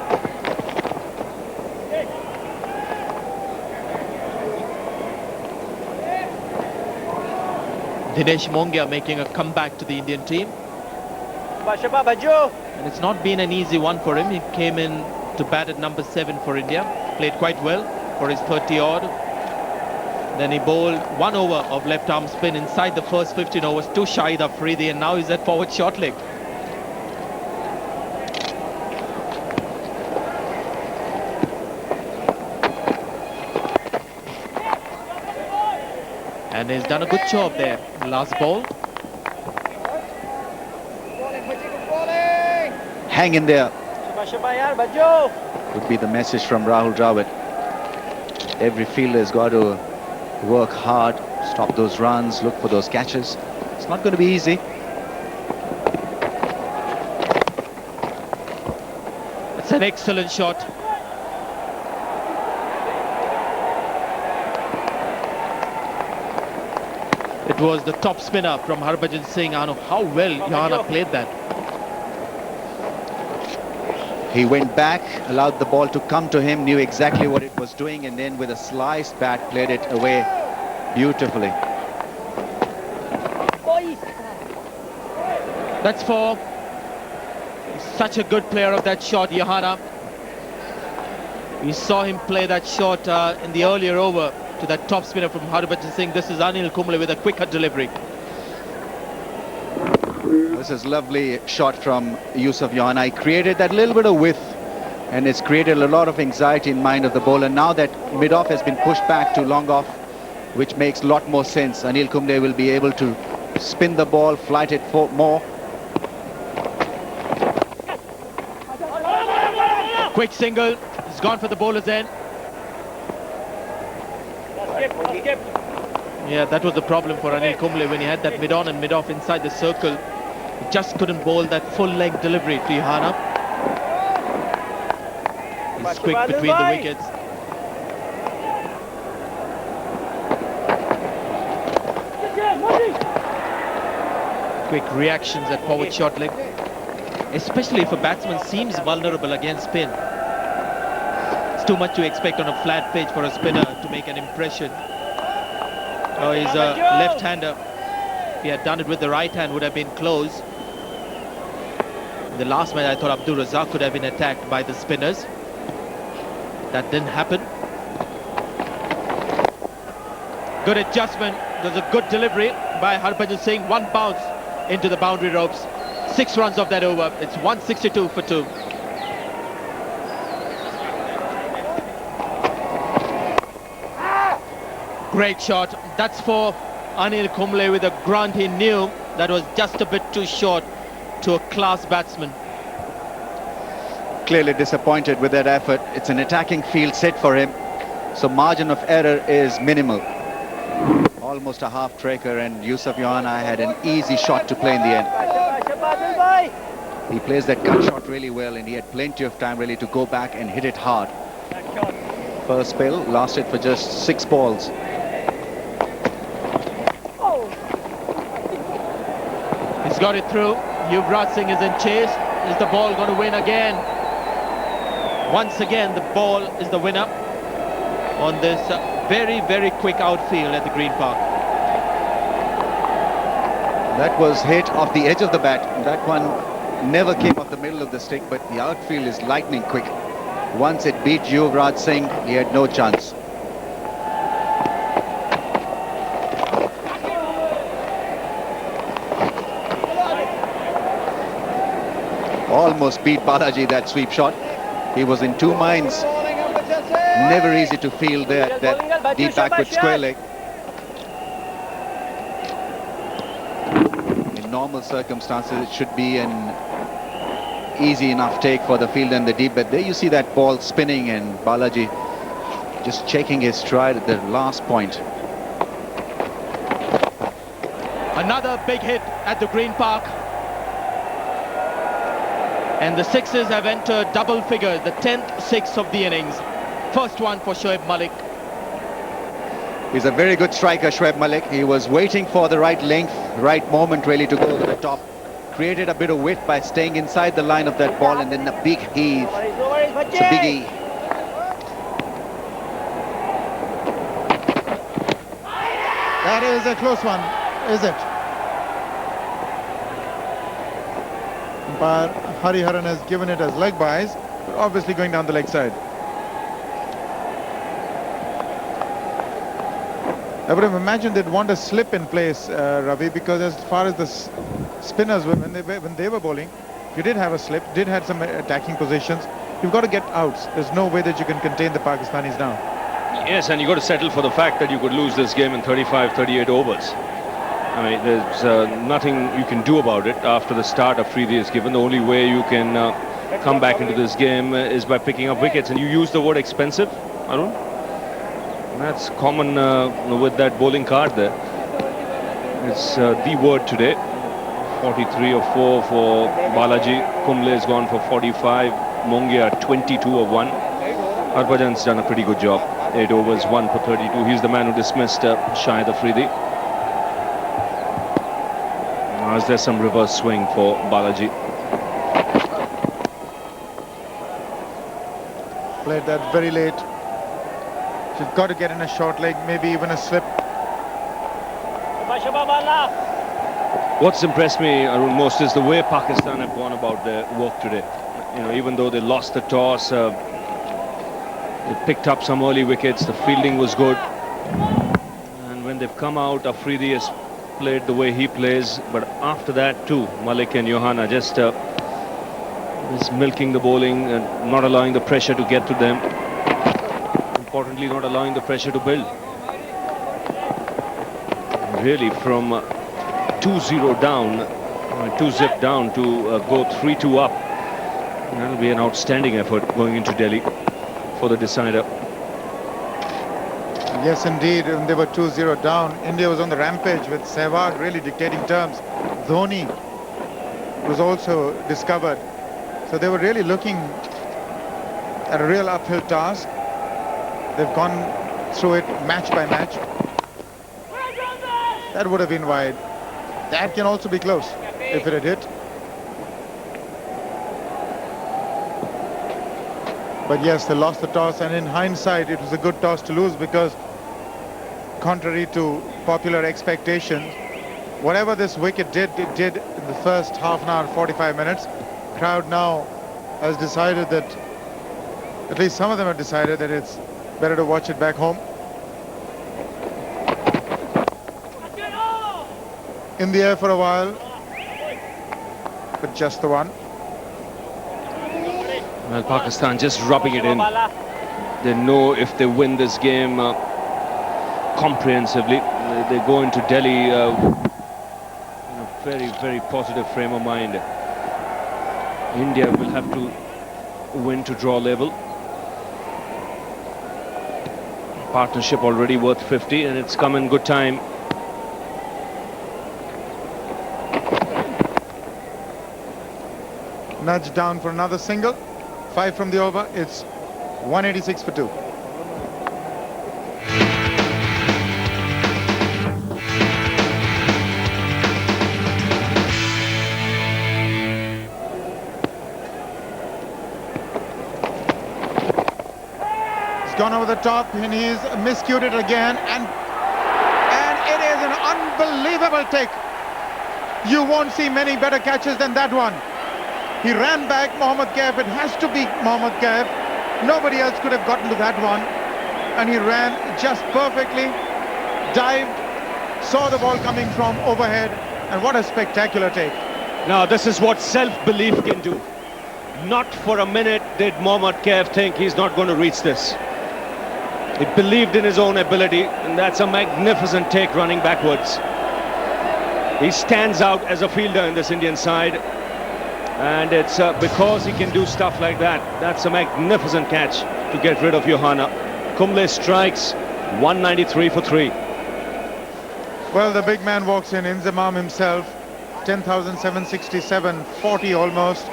Dinesh Mongia making a comeback to the Indian team. And it's not been an easy one for him. He came in to bat at number 7 for India. Played quite well for his 30-odd. Then he bowled 1 over of left-arm spin inside the first 15 overs to Shahid Afridi, and now he's at forward short leg. And he's done a good job there. Last ball. hang in there, would be the message from Rahul Dravid. Every fielder has got to work hard, stop those runs, look for those catches. It's not going to be easy. It's an excellent shot. It was the top spinner from Harbhajan Singh. How well Johanna played that. He went back, allowed the ball to come to him, knew exactly what it was doing, and then with a sliced bat played it away beautifully. That's four. He's such a good player of that shot, Johanna. We saw him play that shot in the earlier over to that top spinner from Harbhajan Singh. This is Anil Kumble with a quicker delivery. This is lovely shot from Yusuf Johanna. He created that little bit of width, and it's created a lot of anxiety in mind of the bowler. Now that mid-off has been pushed back to long off, which makes a lot more sense. Anil Kumble will be able to spin the ball, flight it for more. Quick single. He's gone for the bowler's end. Yeah, that was the problem for Anil Kumble when he had that mid-on and mid-off inside the circle. He just couldn't bowl that full-length delivery to Johanna. He's quick between the wickets. Quick reactions at forward short leg. Especially if a batsman seems vulnerable against spin. It's too much to expect on a flat pitch for a spinner to make an impression. Oh, he's a left-hander. If he had done it with the right hand, would have been close. In the last match, I thought Abdul Razak could have been attacked by the spinners. That didn't happen. Good adjustment. There's a good delivery by Harbhajan Singh. One bounce into the boundary ropes. 6 runs off that over. It's 162 for 2. Great shot. That's for Anil Kumble with a grunt. He knew that was just a bit too short to a class batsman. Clearly disappointed with that effort. It's an attacking field set for him, so margin of error is minimal. Almost a half tracker, and Yusuf Johanna had an easy shot to play in the end. He plays that cut shot really well, and he had plenty of time really to go back and hit it hard. First spell lasted for just 6 balls. He's got it through. Yuvraj Singh is in chase. Is the ball going to win again? Once again, the ball is the winner on this very, very quick outfield at the Green Park. That was hit off the edge of the bat. That one never came off the middle of the stick, but the outfield is lightning quick. Once it beat Yuvraj Singh, he had no chance. Almost beat Balaji, that sweep shot. He was in 2 minds. Never easy to field that deep backward square leg. In normal circumstances, it should be an easy enough take for the field and the deep, but there you see that ball spinning and Balaji just checking his stride at the last point. Another big hit at the Green Park. And the sixes have entered double figures, the 10th 6 of the innings. First one for Shoaib Malik. He's a very good striker, Shoaib Malik. He was waiting for the right length, right moment really to go to the top. Created a bit of width by staying inside the line of that ball, and then a big heave. It's a biggie. That is a close one, is it? But Hariharan has given it as leg buys, but obviously going down the leg side. I would have imagined they'd want a slip in place, Ravi, because as far as the spinners were, when they were bowling, you did have a slip, did have some attacking positions. You've got to get outs. There's no way that you can contain the Pakistanis now. Yes, and you've got to settle for the fact that you could lose this game in 35, 38 overs. I mean, there's nothing you can do about it after the start Afridi is given. The only way you can come back into this game is by picking up wickets. And you use the word expensive, Arun. And that's common with that bowling card there. It's the word today. 43 of 4 for Balaji. Kumble has gone for 45. Mongia 22 of 1. Harbhajan's done a pretty good job. 8 overs, 1 for 32. He's the man who dismissed Shahid Afridi. Now is there some reverse swing for Balaji? Played that very late. She's got to get in a short leg, maybe even a slip. What's impressed me, Arun, most is the way Pakistan have gone about their work today. You know, even though they lost the toss, they picked up some early wickets. The fielding was good, and when they've come out, Afridi has played the way he plays. But after that, too, Malik and Johanna just milking the bowling and not allowing the pressure to get to them. Importantly, not allowing the pressure to build. Really, from 2-0 down, 2-zip down to go 3-2 up. That'll be an outstanding effort going into Delhi for the decider. Yes, indeed. When they were 2-0 down, India was on the rampage with Sehwag really dictating terms. Dhoni was also discovered. So they were really looking at a real uphill task. They've gone through it match by match. That would have been wide. That can also be close if it had hit. But yes, they lost the toss, and in hindsight it was a good toss to lose, because contrary to popular expectations, whatever this wicket did, it did in the first half an hour, 45 minutes. Crowd now has decided that, at least some of them have decided that it's better to watch it back home. In the air for a while, but just the one. Well, Pakistan just rubbing it in. They know if they win this game comprehensively, they go into Delhi in a very, very positive frame of mind. India will have to win to draw level. Partnership already worth 50, and it's come in good time. Nudge down for another single. 5 from the over. It's 186 for 2. He's gone over the top, and he's miscued it again, and it is an unbelievable take. You won't see many better catches than that one. He ran back Mohammad Kaif. It has to be Mohammad Kaif. Nobody else could have gotten to that one. And he ran just perfectly, dived, saw the ball coming from overhead, and what a spectacular take. Now, this is what self-belief can do. Not for a minute did Mohammad Kaif think he's not going to reach this. He believed in his own ability, and that's a magnificent take running backwards. He stands out as a fielder in this Indian side. And it's because he can do stuff like that. That's a magnificent catch to get rid of Johanna. Kumble strikes 193 for 3. Well, the big man walks in, Inzamam himself, 10,767, 40 almost.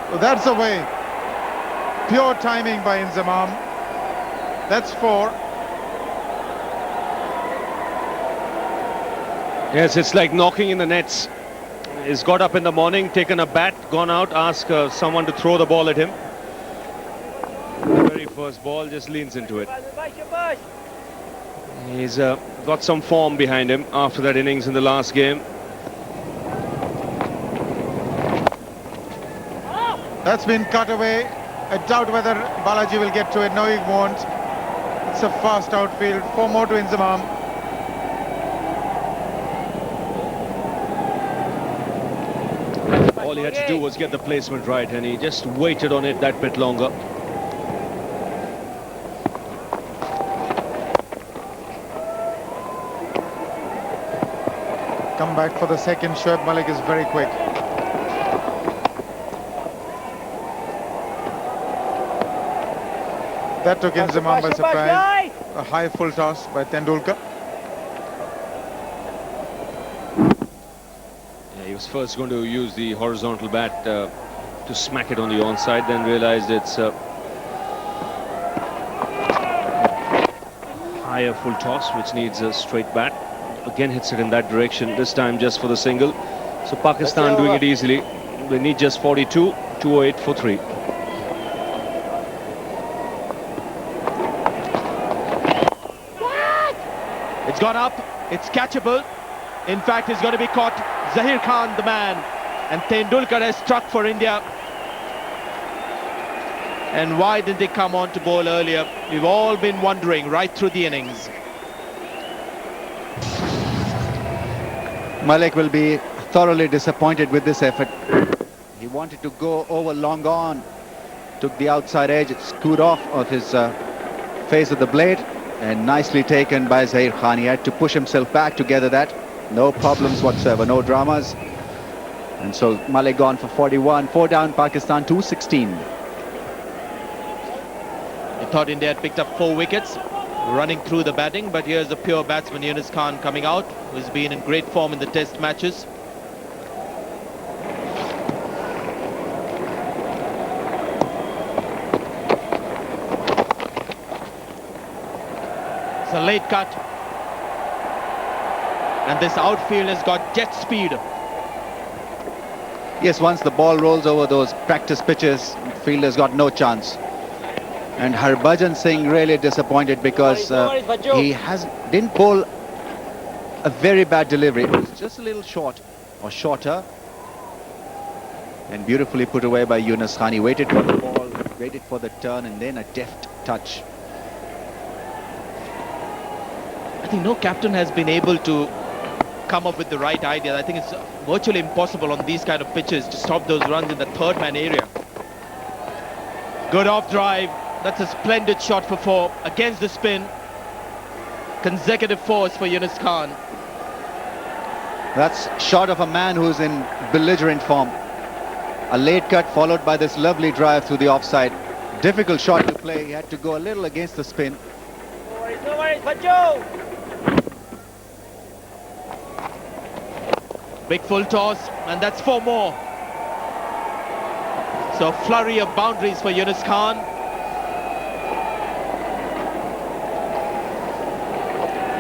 Well, that's the way. Pure timing by Inzamam. That's 4. Yes, it's like knocking in the nets. He's got up in the morning, taken a bat, gone out, asked someone to throw the ball at him. The very first ball just leans into it. He's got some form behind him after that innings in the last game. That's been cut away. I doubt whether Balaji will get to it. No, he won't. It's a fast outfield. 4 more to Inzamam. All he had to do was get the placement right, and he just waited on it that bit longer. Come back for the second. Shoaib Malik is very quick. That took Inzamam by surprise. A high full toss by Tendulkar. Yeah, he was first going to use the horizontal bat to smack it on the onside, then realized it's higher full toss, which needs a straight bat. Again hits it in that direction, this time just for the single. So Pakistan doing it easily. They need just 42, 208 for 3. It's gone up, it's catchable. In fact, it's going to be caught. Zahir Khan, the man. And Tendulkar has struck for India. And why didn't they come on to bowl earlier? We've all been wondering right through the innings. Malik will be thoroughly disappointed with this effort. He wanted to go over long on, took the outside edge, it screwed off of his face of the blade, and nicely taken by Zahir Khan. He had to push himself back to gather that. No problems whatsoever, no dramas. And so Malik gone for 41, 4 down, Pakistan 216. I thought India had picked up 4 wickets, running through the batting, but here's the pure batsman Yunus Khan coming out, who's been in great form in the test matches. It's a late cut. And this outfield has got jet speed. Yes, once the ball rolls over those practice pitches, fielder's got no chance. And Harbhajan Singh really disappointed because he didn't bowl a very bad delivery. It was just a little short or shorter. And beautifully put away by Yunus Khan. He waited for the ball, waited for the turn, and then a deft touch. I think no captain has been able to come up with the right idea. I think it's virtually impossible on these kind of pitches to stop those runs in the third man area. Good off drive. That's a splendid shot for 4 against the spin. Consecutive 4s for Yunus Khan. That's shot of a man who's in belligerent form. A late cut followed by this lovely drive through the offside. Difficult shot to play. He had to go a little against the spin. No worries, Bhajo. Big full toss, and that's 4 more. So a flurry of boundaries for Yunus Khan.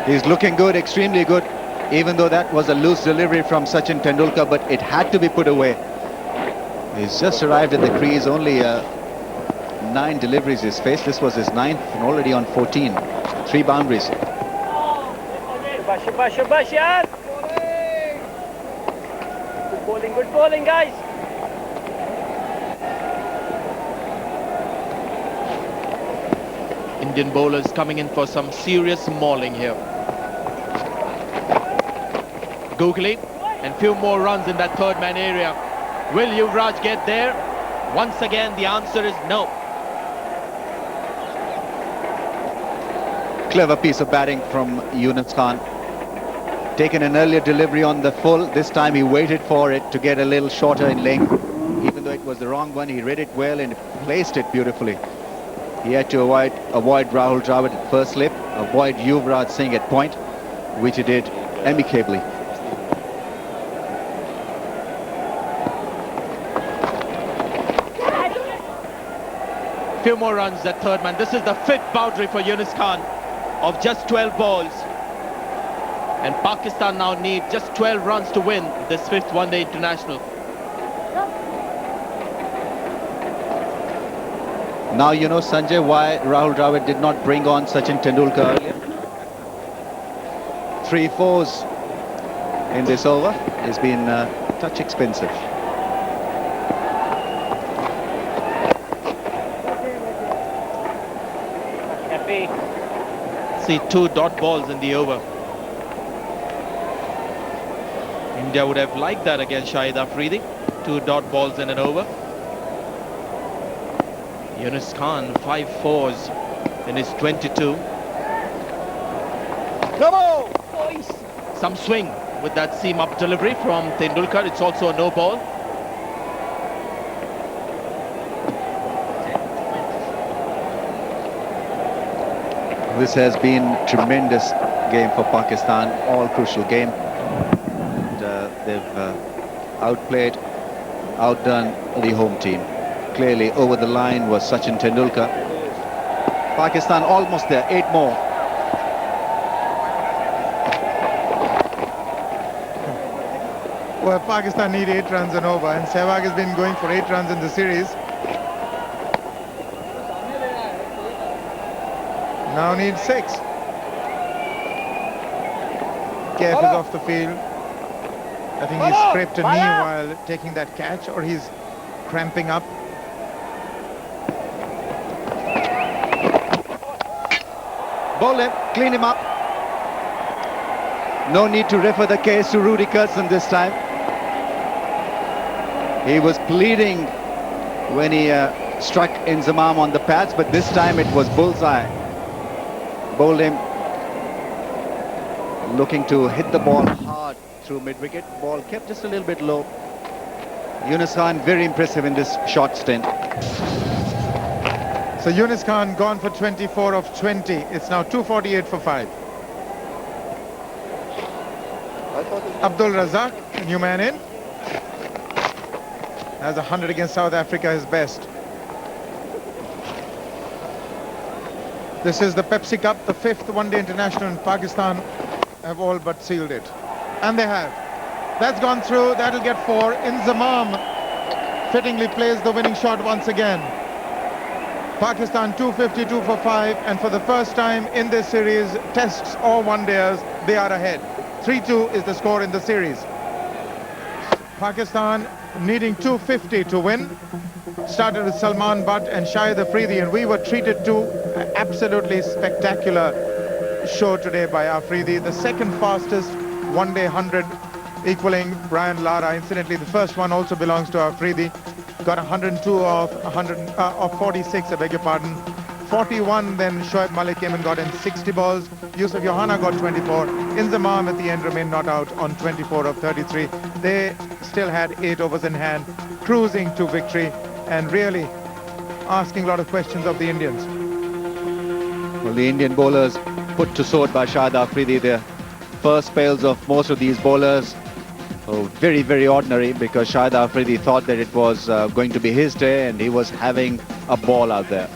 He's looking good, extremely good, even though that was a loose delivery from Sachin Tendulkar, but it had to be put away. He's just arrived at the crease, only 9 deliveries he's faced. This was his 9th and already on 14. 3 boundaries. Shabash, yaar. Good bowling, guys. Indian bowlers coming in for some serious mauling here. Googly, and few more runs in that third man area. Will Yuvraj get there? Once again, the answer is no. Clever piece of batting from Yunus Khan. Taken an earlier delivery on the full. This time he waited for it to get a little shorter in length. Even though it was the wrong one, he read it well and placed it beautifully. He had to avoid Rahul Dravid at first slip, avoid Yuvraj Singh at point, which he did amicably. Few more runs, that third man. This is the 5th boundary for Yunus Khan of just 12 balls. And Pakistan now need just 12 runs to win this 5th one-day international. Now you know, Sanjay, why Rahul Dravid did not bring on Sachin Tendulkar earlier. 3 4s in this over has been touch expensive. See, 2 dot balls in the over. India would have liked that against Shahid Afridi. 2 dot balls in an over. Yunus Khan, 5 fours in his 22. Bravo! Some swing with that seam up delivery from Tendulkar. It's also a no ball. This has been tremendous game for Pakistan, all crucial game. And, they've outplayed, outdone the home team. Clearly over the line was Sachin Tendulkar. Pakistan almost there, 8 more. Well, Pakistan need 8 runs and over, and Sehwag has been going for 8 runs in the series. Now needs 6. Kef is off the field. I think he scraped a knee while taking that catch, or he's cramping up. Bowl him, clean him up. No need to refer the case to Rudy Curson this time. He was pleading when he struck Inzamam on the pads, but this time it was bullseye. Bowled him, looking to hit the ball hard through mid-wicket. Ball kept just a little bit low. Yunus Khan very impressive in this short stint. So Yunus Khan gone for 24 of 20. It's now 248 for 5. Abdul Razak, new man in, has 100 against South Africa, his best. This is the Pepsi Cup, the 5th one-day international in Pakistan. Have all but sealed it. And they have. That's gone through, that'll get 4. Inzamam fittingly plays the winning shot once again. Pakistan 252 for 5, and for the first time in this series, tests or one-dayers, they are ahead. 3-2 is the score in the series. Pakistan needing 250 to win. Started with Salman Butt and Shahid Afridi, and we were treated to an absolutely spectacular show today by Afridi. The second fastest one-day 100, equaling Brian Lara. Incidentally, the first one also belongs to Afridi. Got 102 of 46, I beg your pardon. 41, then Shoaib Malik came and got in 60 balls. Yusuf Johanna got 24. Inzamam at the end remained not out on 24 of 33. They still had 8 overs in hand, cruising to victory and really asking a lot of questions of the Indians. Well, the Indian bowlers put to sword by Shahid Afridi. The first spells of most of these bowlers very, very ordinary, because Shahid Afridi thought that it was going to be his day and he was having a ball out there.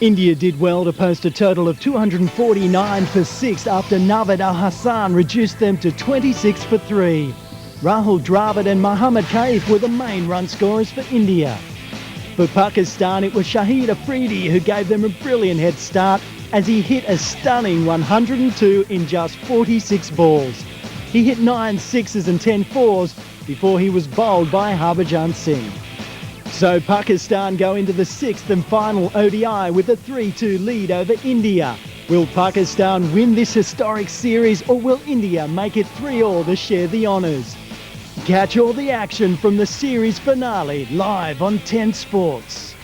India did well to post a total of 249 for 6 after Navid Al-Hassan reduced them to 26 for 3. Rahul Dravid and Mohammad Kaif were the main run scorers for India. For Pakistan, it was Shahid Afridi who gave them a brilliant head start as he hit a stunning 102 in just 46 balls. He hit 9 sixes and 10 fours before he was bowled by Harbhajan Singh. So Pakistan go into the 6th and final ODI with a 3-2 lead over India. Will Pakistan win this historic series, or will India make it 3-all to share the honours? Catch all the action from the series finale live on 10 Sports.